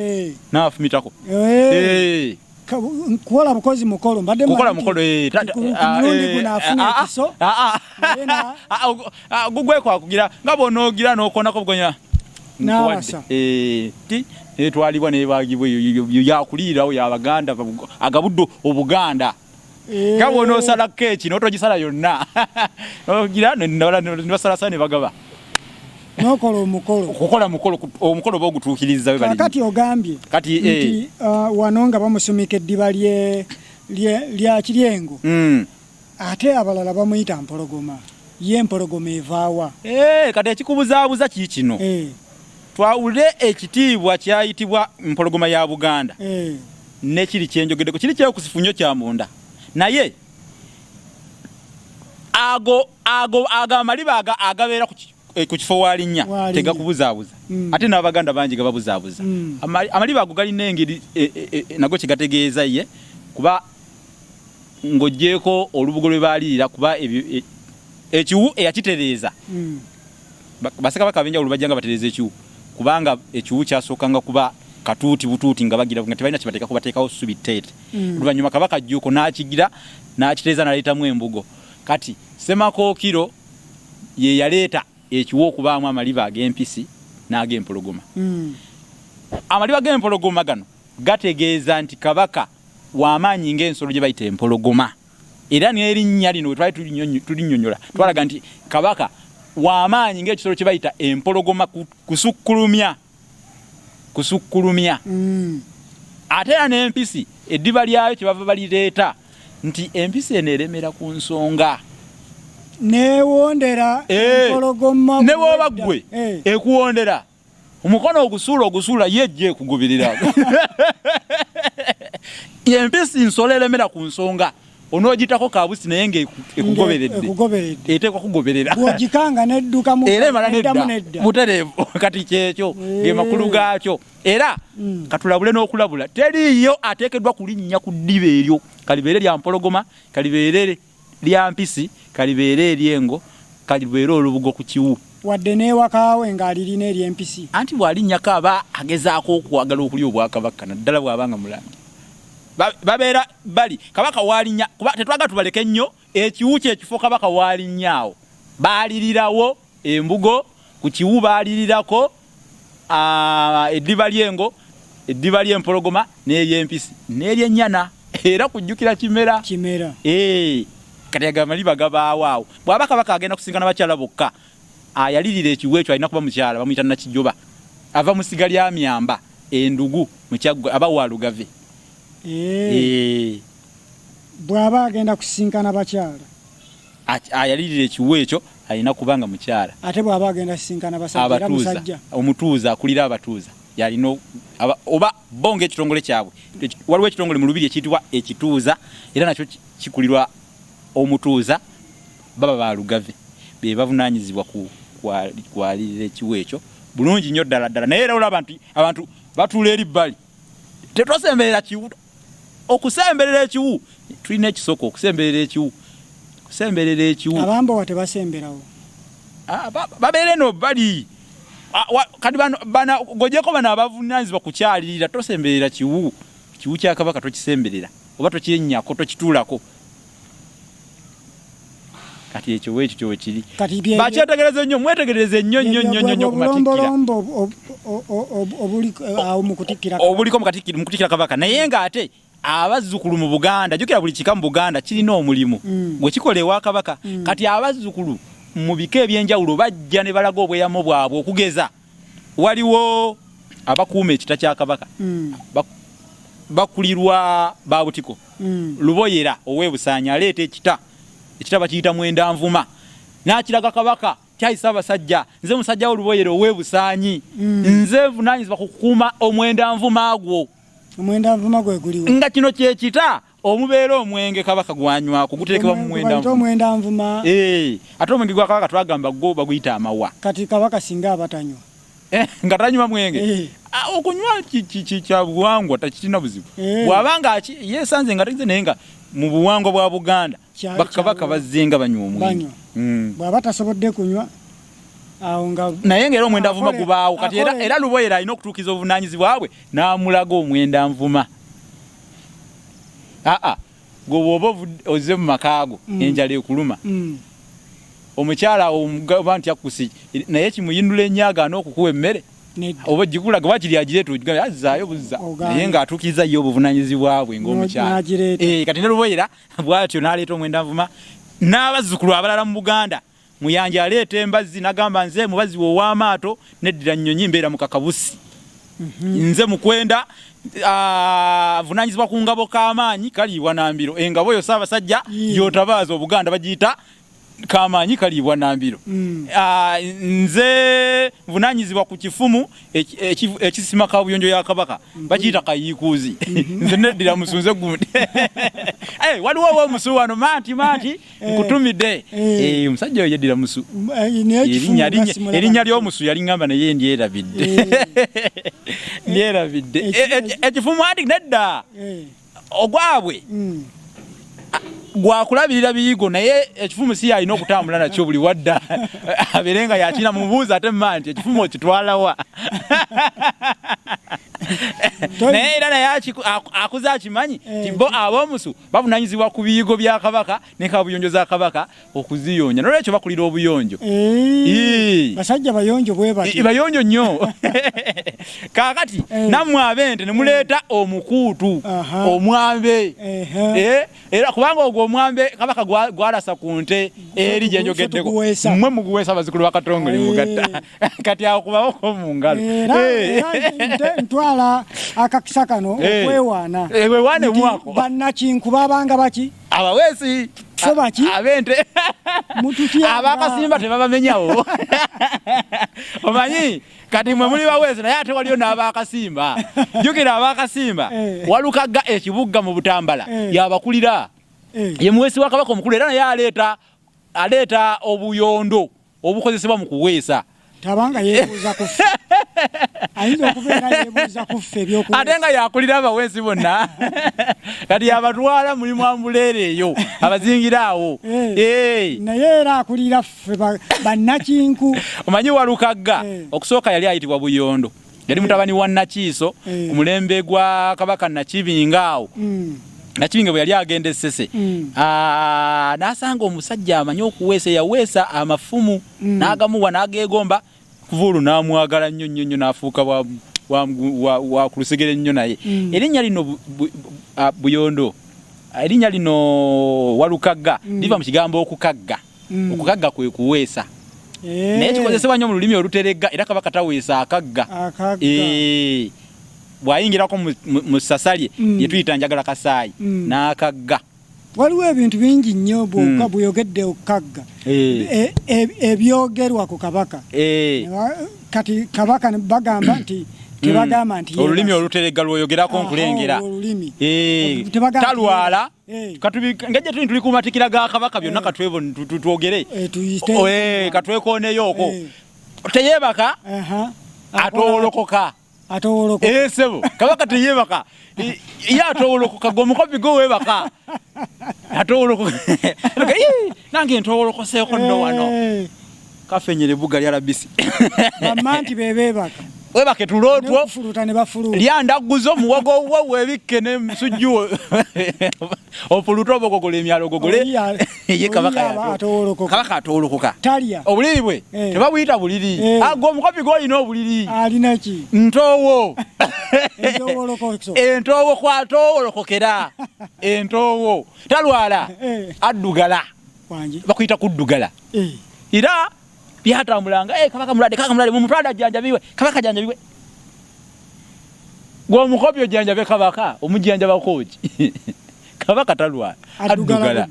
n'afumitako kukola bukozi mukolo mbadde kukola mukolo gugweko akugira nga bonoogira n'okonako bugonya n'awasa twalibwa nebagibwa yakuliirawo y'Abaganda agabudde Obuganda nga bw'onoosala keeki n'otogisala yonna ogira nebasalasala ne bagaba n'okola omukolo okukola omukolo b'ogutuukiriza we bali kati ogambye nti wano nga bamusumika eddiba lya Kiryengo ate abalala bamuyita Mpologoma Yempologoma evaawa. Kati ekikubuzaabuza kikino. Twawule ekitiibwa kyayitibwa mpologoma ya Buganda. Nekiri kyenjogeddeko kiri kyekusifu nnyo kya munda. Naye ago amaliba agabeera ku kifo walinnya tegakubuzaabuza. Ate n'Abaganda bangi gababuzaabuza. Amaliba ago galina engeri nago kigategeeza ye kuba ng'oggyeko olubugo lwe baalirira kuba ekiwu eyakitereeza. Bassekabaka ab'enjawulo bajjanga batereeza ekiwu kubanga ekiwu kyasookanga kuba katuuti butuuti nga bagira nga tebalina kibateeka kubateekawo ssubi tteete. Oluvannyuma Kabaka ajjuko n'akigira n'akitereeza n'aleetamu embugo. Kati Semakookiro ye yaleeta ekiwu okubaamu amaliba ag'empisi n'ag'empologoma. Amaliba g'empologoma gano gategeeza nti Kabaka w'amaanyi ng'ensolo gye bayita empologoma. Era n'erinnya lino we twali tulinnyonnyola twalaga nti Kabaka w'amaanyi ng'ekisolo kye bayita empologoma kusukkulumya. Ate era n'empisi eddiba lyayo kye bava balireeta nti empisi eno eremera ku nsonga. Neewondera empologoma. Ne bw'oba ggwe ekuwondera. Omukono ogusuula yejje ekugoberera. Empisi nsolo eremera ku nsonga. Onoogitako kaabusi naye ng'ekugoberedde. Eteekwa kugoberera. Bw'ogikanga n'edduka mu nedda. Butereevu kati kyekyo ge makulu gaakyo. Era katulabule n'okulabula teriiyo ateekeddwa kulinnya ku ddiba eryo. Kalibeere lya mpologoma, kalibeere lya mpisi, kalibeere eryengo, kalibeere olubugo ku kiwu. Wadde n'ewakaawe ng'alirina ery'empisi. Anti bw'alinnyako aba agezaako okwagala okulya Obwakabaka naddala bw'abanga mulangi. Babeera bali Kabaka walinnya kuba tetwaga tubaleke nnyo ekiwu kyekifo Kabaka walinnyawo. Baalirirawo embugo ku kiwu baalirirako eddiba lyengo, eddiba ly'empologoma n'ery'empisi n'eryennyana era kujjukira kimera. Kati agamaliba gabaawo awo. Bw'aba Kabaka agenda kusinkana bakyala bokka ayalirira ekiwu ekyo alina kuba mukyala bamuyita Nakijoba. Ava mu ssiga lya Myamba endugu mukyaggwe aba Walugave. Bw'aba agenda kusinkana bakyala ayalirira ekiwu ekyo alina kubanga mukyala. Ate bw'aba agenda kusinkana basajja era musajja. Omutuuza akulira abatuuza yalina oba bonga ekitongole kyabwe. Waliwo ekitongole mu Lubiri ekiyitibwa ekituuza era nakyo kikulirwa omutuuza baba Balugave be bavunaanyizibwa kwalirira ekiwu ekyo bulungi nnyo ddala. Naye era olaba abantu batuula eri bbali tetwasemberera kiwu. Okusemberera ekiwu tulina ekisoko okusemberera ekiwu. Kusemberera ekiwu abambowa tebasemberawo. Babeere no bali kati bana gojeko bana abavunaanyizibwa kukyalirira tosemberera kiwu. Kiwu kya Kabaka tokisemberera oba tokirennyako tokituulako. Kati ekyo weekyo kiri. Bakyetegereze nnyo mwetegereze nnyo ku Matikkira. Obuliko mu Katikkira Kabaka. Naye ng'ate abazzukulu mu Buganda jjukira buli kika mu Buganda kirina omulimu gwe kikola ewa Kabaka. Kati abazzukulu mu bika eby'enjawulo bajja ne balaga obweyamo bwabwe okugeza. Waliwo abakuuma ekita kya Kabaka bakulirwa Babutiko Luboyera ow'Ebusaanya aleeta ekita bakiyita Mwenda Nvuma n'akiraga Kabaka kyayisa abasajja nze musajja Luboyera ow'Ebusaanyi nze vunaanyizibwa ku kukuuma Omwenda Nvuma gwo. Omwenda Nvuma gwe guliwo nga kino kyekita omubeera omwenge Kabaka gwanywako guteekebwa mu Mwenda Nvuma. Ate omwenge gwa Kabaka twagamba gwo baguyita amawa. Kati Kabaka singa abatanywa nga tanywa mwenge okunywa kya buwangwa takirina buzibu. Bw'abanga yeesanze nga tagize naye nga mu buwangwa bwa Buganda Bakabaka bazzenga banywa omwenge. Bw'aba tasobodde kunywa awo nga naye ng'era Omwenda Nvuma gubaawo kati era Luboyera alina okutuukiza obuvunaanyizibwa bwe n'amulaga Omwenda Nvuma. Gwe bw'oba ozze mu makaago enjala ekuluma omukyala omugamba nti akkusi naye kimuyindula ennyaaga n'okukuwa emmere oba gikulaga bakiri agireeta ogigambe azzaayo buzza naye ng'atuukiriza ye obuvunaanyizibwa bwe ng'omukyala. Kati ne Luboyera bw'atyo n'aleeta Omwenda Nvuma n'abazzukulu abalala mu Buganda. Muyanja aleeta embazzi n'agamba nze mubazzi w'ow'amaato neddira nnyonyi mbeera mu Kakabusi. Nze mukwenda vunaanyizibwa ku ngabo k'amaanyi kaliibwa Nambiro. Engabo yo Ssaabasajja y'otabaaza Obuganda bagiyita kamanyi kalibwa nambiro nze vunanyizibwa ku kifumu ekisima kabuyonjo ya kabaka bakiyita kayikuuzi nze neddira musunze gundi waliwo omusu wano manti nkutumidde omusajja oyo yeddira musu erinnya ly'omusu yali ngamba naye ndyerabidde ekifumu anti nedda ogwabwe gwakulabirira biyigo naye ekifumu si alina okutambula nakyo buli wadda abeerenga yakina mubuuza ate manti ekifumu okitwalawa naye era naye akuze akimanyi tibo ab'omusu bavunanyizibwa ku biyigo bya kabaka ne kabuyonjo za kabaka okuziyonya nolwekyo bakulira obuyonjo basajja bayonjo bwe bati bayonjo nnyo kaakati nammwe abente ne muleeta omukuutu omwambe era kubanga ogwo omwambe kabaka gwalasa ku nte eri gye njogeddeko mmwe muguweesa abazukulu ba Katongole mugatta kati akubawoko mu ngalo ntwala akakisa kano okwewaana wewaane mwako bannakinku babanga baki abaweesi so baki abente abakasimba tebabamenyawo omanyi kati mwe muli baweesi naye ate waliyo n'abakasimba jjukira abakasimba walukagga ekibugga mu Butambala yabakulira ye muweesi wa kabaka omukulu era naye aleeta obuyondo obukozesebwa mu kuweesa tabanga yebuuza kufe ayinza okubeera yebuuza kufe ebyokuweesa ate nga yakulira abaweesi bonna kati yabatwala mulimu ambuleera eyo abazingira awo naye era akulira ffe bannakinku omanyi walukagga okusooka yali ayitibwa Buyondo yali mutabani wa Nakiiso ku mulembe gwa kabaka Nakibinga awo Nakibinga bwe yali agenda Essese n'asanga omusajja amanyi okuweesa yaweesa amafumu n'agamuwa n'ageegomba Kuvulu n'amwagala nnyo n'afuuka wa ku lusegere nnyo naye erinnya lino Buyondo erinnya lino Walukagga liva mu kigambo okukagga okukagga kwe kuweesa naye kikozesebwa nnyo mu lulimi oluteregga era kabaka taweesa akagga bwayingirako mu ssassalye lye tuyita njagala kasaayi n'akagga waliwo ebintu bingi nnyo bw'oyogedde okukagga ebyogerwa ku kabaka kati kabaka bagamba nti tebagamba nti olulimi oluteregga lwoyogerako nkulengera talwala ngejje tuli ku Amatikkira ga Kabaka byonna katwogere katwekoneyo okwo teyebaka atowolokoka sebo kabaka teyebaka ye atowolokoka gwomukopi gwe webaka atowolokoka nange ntowolokoseeko nno wano kafenyere bugga lya rabisi bamanti bebebaka webake tulotwo fuluta ne bafulu lyandaguzo muwago wo webike ne msujju opuluto obogogole emyalo gogole ye kabaka atowolokoka talia obuliri bwe tebabuyita buliri ago omukopi gw'olina obuliri alina ki ntowo entowo kwatowolokokera entowo talwala addugala bakuyita kuddugala era byatambulanga kabaka mulade mumutwala janjabiwe kabaka janjabiwe gwomukopi ojanjabe kabaka omujjanjaba koji kabaka talwala addugala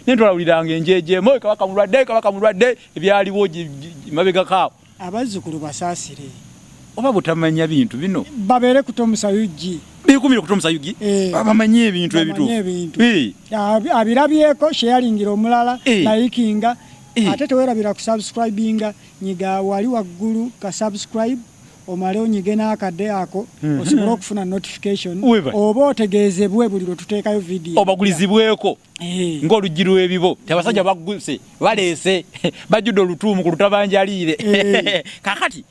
nentwalawuliranga enjeje moyo kabaka mulwadde ebyaliwo mabega kaawo abazzukulu basaasire oba butamanya bintu bino babeere kutomusayugi bikumire kutomusayugi bamanye ebintu ebituufu abirabyeko sharingira omulala likinga ate tewerabira ku subscribinga nyiga wali waggulu ka subscribe omale onyige n'akadde ako osobola okufuna notification oba otegeezebwe buli lwe tuteekayo video obagulizibweko ng'oluggi lw'ebibo abasajja bagguse baleese bajjudde olutuumu ku lutabanjaliire kakati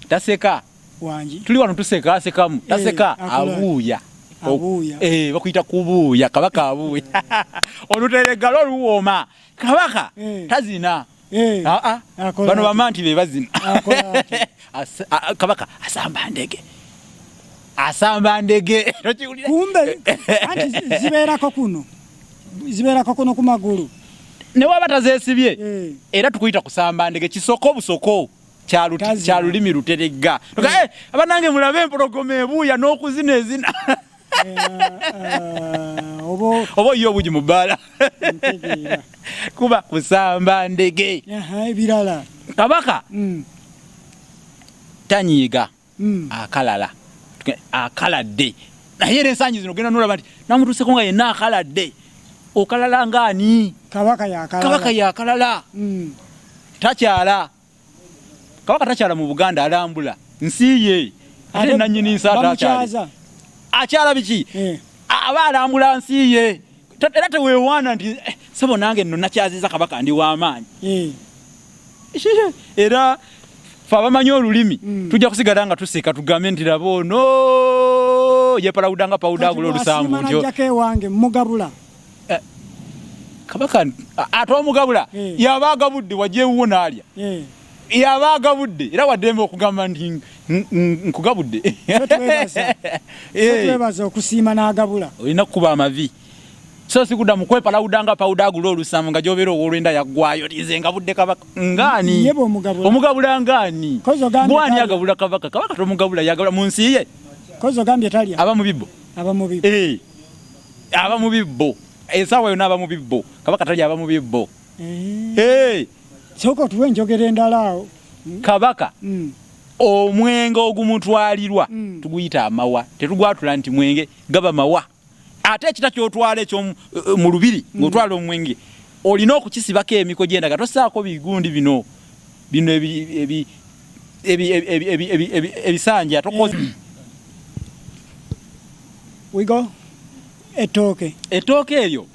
taseka wangi tuli wano tusekaasekamu taseka abuuya bakuyita kubuuya kabaka abuuya oluteregalo oluwooma kabaka tazina bano bamanti be bazina kabaka asamba ndege kumbe anti zibeerako kuno ku magulu ne waba tazeesibye era tukuyita kusamba ndege kisoko busoko kya lulimi luteregga abanange mulabe empologoma ebuuya n'okuzina ezina oba yo obugi mu bbaala kuba kusamba ndege. Ebirala. Kabaka tanyiga akalala akaladde naye ensangi zino genda nolaba nti namutuuseko nga yenna akaladde okalala ngaani kabaka yakalala takyala kabaka takyala mu Buganda alambula nsi ye ate nannyini nsi akyala biki aba alambula nsi ye era teweewaana nti sebo nange nno nakyaziza kabaka ndi w'amaanyi era fe abamanyi olulimi tujja kusigala nga tuseka tugambe nti laba ono yepalawudanga pawuda agula olusambu ntyo wange mugabula kabaka ate omugabula yaba agabudde wajewuwo n'alya yaba agabudde era waddembe okugamba nti nkugabudde twebaza okusiima n'agabula olina kukuba amavi so sikuda mukwepalawudanga pawuda agula olusambu nga gy'obeera ow'olwenda yaggwayo tize ngabudde kabaka ngaani omugabula ngaani gwani agabula kabaka tomugabula yagabula mu nsi ye kozo gambye talya aba mu bibbo aba mu bibbo esaawa yonna aba mu bibbo kabaka talya aba mu bibbo soko tuwe njogera endala awo kabaka omwenge ogumutwalirwa tuguyita amawa tetugwatula nti mwenge gaba mawa ate ekita kyotwala ekyo mu lubiri ng'otwala omwenge olina okukisibako emiko gyendaga tosaako bigundi bino ebisanja tokoze wigo etooke eryo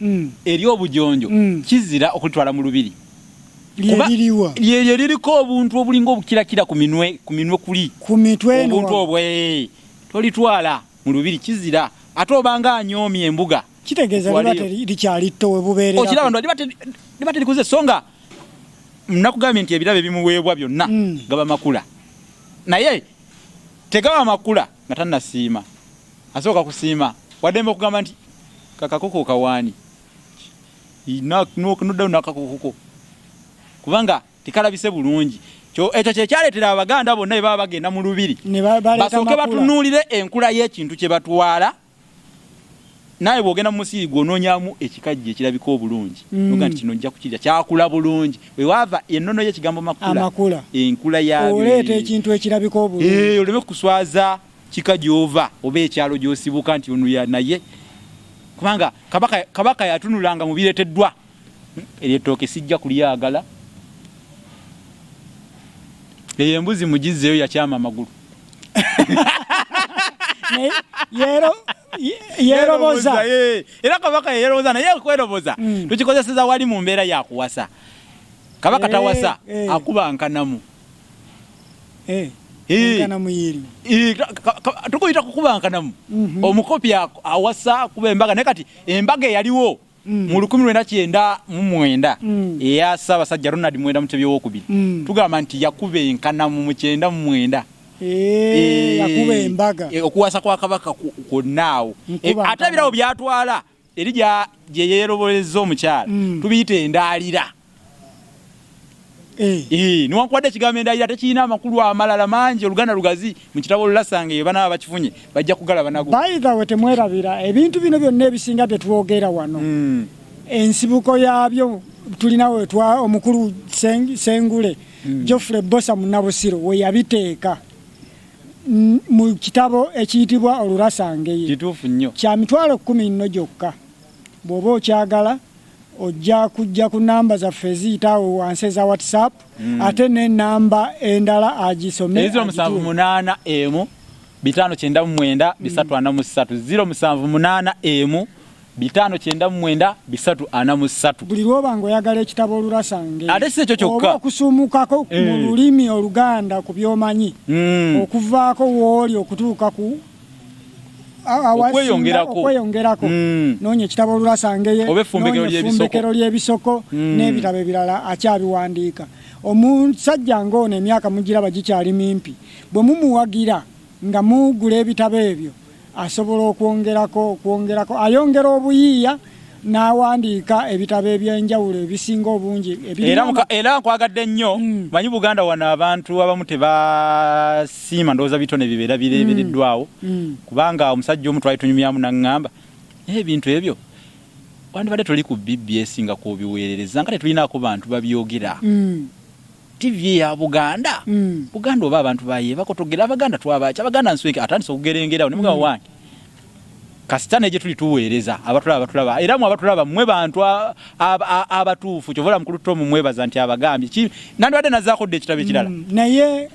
eri obujonjo kizira okulitwala mu lubiri lye liriko obuntu obulinga obukirakira ku minwe kuli ku mitwe obuntu obwo tolitwala mu lubiri kizira ate obanga anyoomye embuga kitegeeza likyali tto we bubeerera okiraba ndo liba terikuze songa nakugambye nti ebirabo ebimuweebwa byonna gaba makula naye tegaba makula nga tannasiima asooka kusiima waddembe okugamba nti kakakoko kawaani noddayo nakakokoko kubanga tikalabise bulungi ekyo kyekyaleetera abaganda bonna bwe baba bagenda mu lubiri basooke batunuulire enkula y'ekintu kye batwala naye bw'ogenda mu musiri gw'onoonyamu ekikajja ekirabika obulungi noga nti kino nja kukirya kyakula bulungi we waava ennono y'ekigambo makula enkula yabyo oleeta ekintu ekirabika obulungi oleme kuswaza kika gy'ova oba ekyalo gy'osibuka nti ono naye kubanga kabaka yatunulanga mu bireeteddwa ery'ettooke sijja kulyagala eyo embuzi mugizzeyo yakyama amagulu yeroboza era kabaka yeroboza naye okweroboza tukikozeseza wali mu mbeera yakuwasa kabaka tawasa akuba nkanamu tukuyita kukuba nkanamu omukopi awasa kuba embaga naye kati embaga eyaliwo mu 1999 eya Ssaabasajja Ronald Mwenda Mutebi owokubiri tugamba nti yakuba enkanamu mu 1999 yakuba embaga okuwasa kwa kabaka kwonnaawo ate ebirawo byatwala eri gye yeeroboleza omukyala tubiyita endaalira niwankubadde ekigambo endaalira tekirina amakulu amalala mangi oluganda lugazi mu kitabo Lulasanga ye banaba bakifunye bajja kugalaba nago bayigawe temwerabira ebintu bino byonna ebisinga tetwogera wano ensibuko yaabyo tulinawo omukulu Sengule Geoffrey Bosa Munabusiro we yabiteeka mu kitabo ekiyitibwa Olulasangeye kituufu nnyo kya mitwalo 10 gyokka bw'oba okyagala ojja kujja ku namba zaffe eziyitawo wansi eza WhatsApp ate n'ennamba endala agisome 078 emu 599 343 078 599 343 buli lwoba ng'oyagala ekitabo Olulasangeye ate si ekyo kyokka oba okusumukako mu lulimi Oluganda ku byomanyi okuvaako w'oli okutuuka ku okweyongerako noonya ekitabo Olulasangeye effumbekero ly'ebisoko n'ebitabo ebirala akyabiwandiika omusajja ng'ono emyaka mugiraba gikyali mimpi bwe mumuwagira nga mugula ebitabo ebyo asobola okwongerako ayongera obuyiiya n'awandiika ebitabo ebyenjawulo ebisinga obungi era nkwagadde nnyo manyi Buganda wano abantu abamu tebasiima ndowooza bitone bibeera bireebereddwawo kubanga omusajja omu twali tunyumyamu n'aŋŋamba ebintu ebyo wandibadde tuli ku BBS nga kubiweerereza nga tetulinaako bantu babyogera. TV ya Buganda. Buganda oba abantu baye bakotogera Abaganda twabacha Abaganda nsweke atandise okugerengera ne mugabo wange. Kasitane je tuli tuweereza abatulaba era mu abatulaba mmwe bantu abatuufu kyovola mukulu Tom mwebaza nti abagambye nandwadde nazaako de kitabe kirala. Naye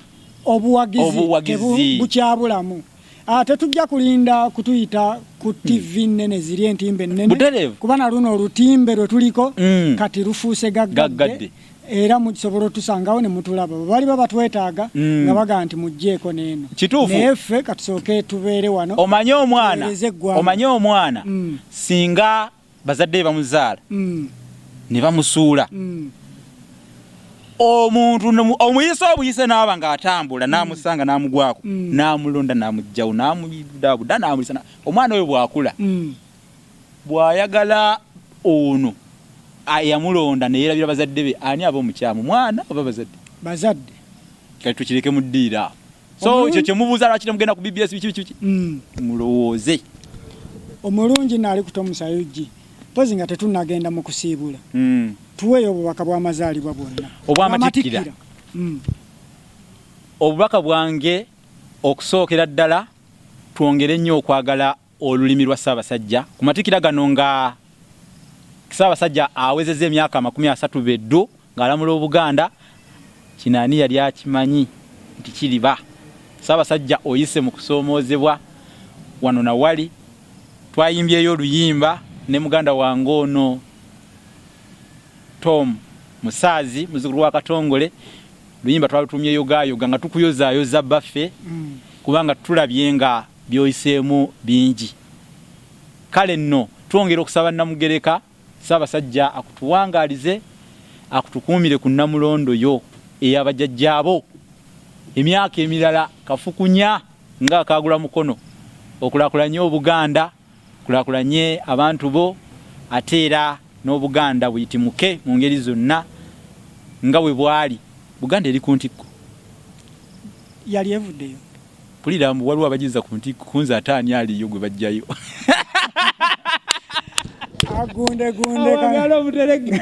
obuwagizi bukyabulamu. Ate tujja kulinda kutuyita ku TV nene ziri entimbe nene kubana luno olutimbe lwe tuliko kati rufuuse gaggadde era mukisobola tusangawo ne mutulaba bali babatwetaaga nga baga nti mujjeeko neeno neffe katusooke tubeere wano. Omanye omwana singa bazadde bamuzaala ne bamusuula omuntu omuyise n'aba ng'atambula n'amusanga n'amugwako n'amulonda n'amugjawo n'amudabuda n'amulisa omwana oyo bw'akula bw'ayagala ono yamulonda ne yeerabira bazadde be ani aba omukyamu mwana oba bazadde kati tukireke mu ddiira so ekyo kyemubuuza lwaki temugenda ku BBS biki mulowooze omulungi naali kutomusayugi pozi nga tetunnagenda mu kusiibula tuweeyo obubaka bw'amazaalibwa bwonna obw'Amatikkira. Obubaka bwange okusookera ddala twongere nnyo okwagala olulimi lwa Ssaabasajja ku Matikkira gano nga Ssaabasajja awezezza emyaka 30 beddo ng'alamula Obuganda kinaani yali akimanyi nti kiriba. Ssaabasajja oyise mu kusoomoozebwa wano na wali twayimbyeyo oluyimba ne muganda wange ono Tom Musaazi muzukulu wa Katongole luyimba twalutumye yogayoga nga tukuyozaayoza baffe kubanga tulabye nga byoyiseemu bingi. Kale nno twongera okusaba Namugereka Ssaabasajja akutuwangaalize akutukuumire ku Namulondo yo ey'abajjajjaabo emyaka emirala kafukunya nga akagula mukono okulaakulanye Obuganda kulaakulanye abantu bo ate era n'Obuganda buyitimuke mu ngeri zonna nga bwe bwali. Buganda eri ku ntikko yali evuddeyo pulira mbu waliwo abagiza ku ntikko kunza ataani aliyo gwe bajjayo agunde kangalo muterege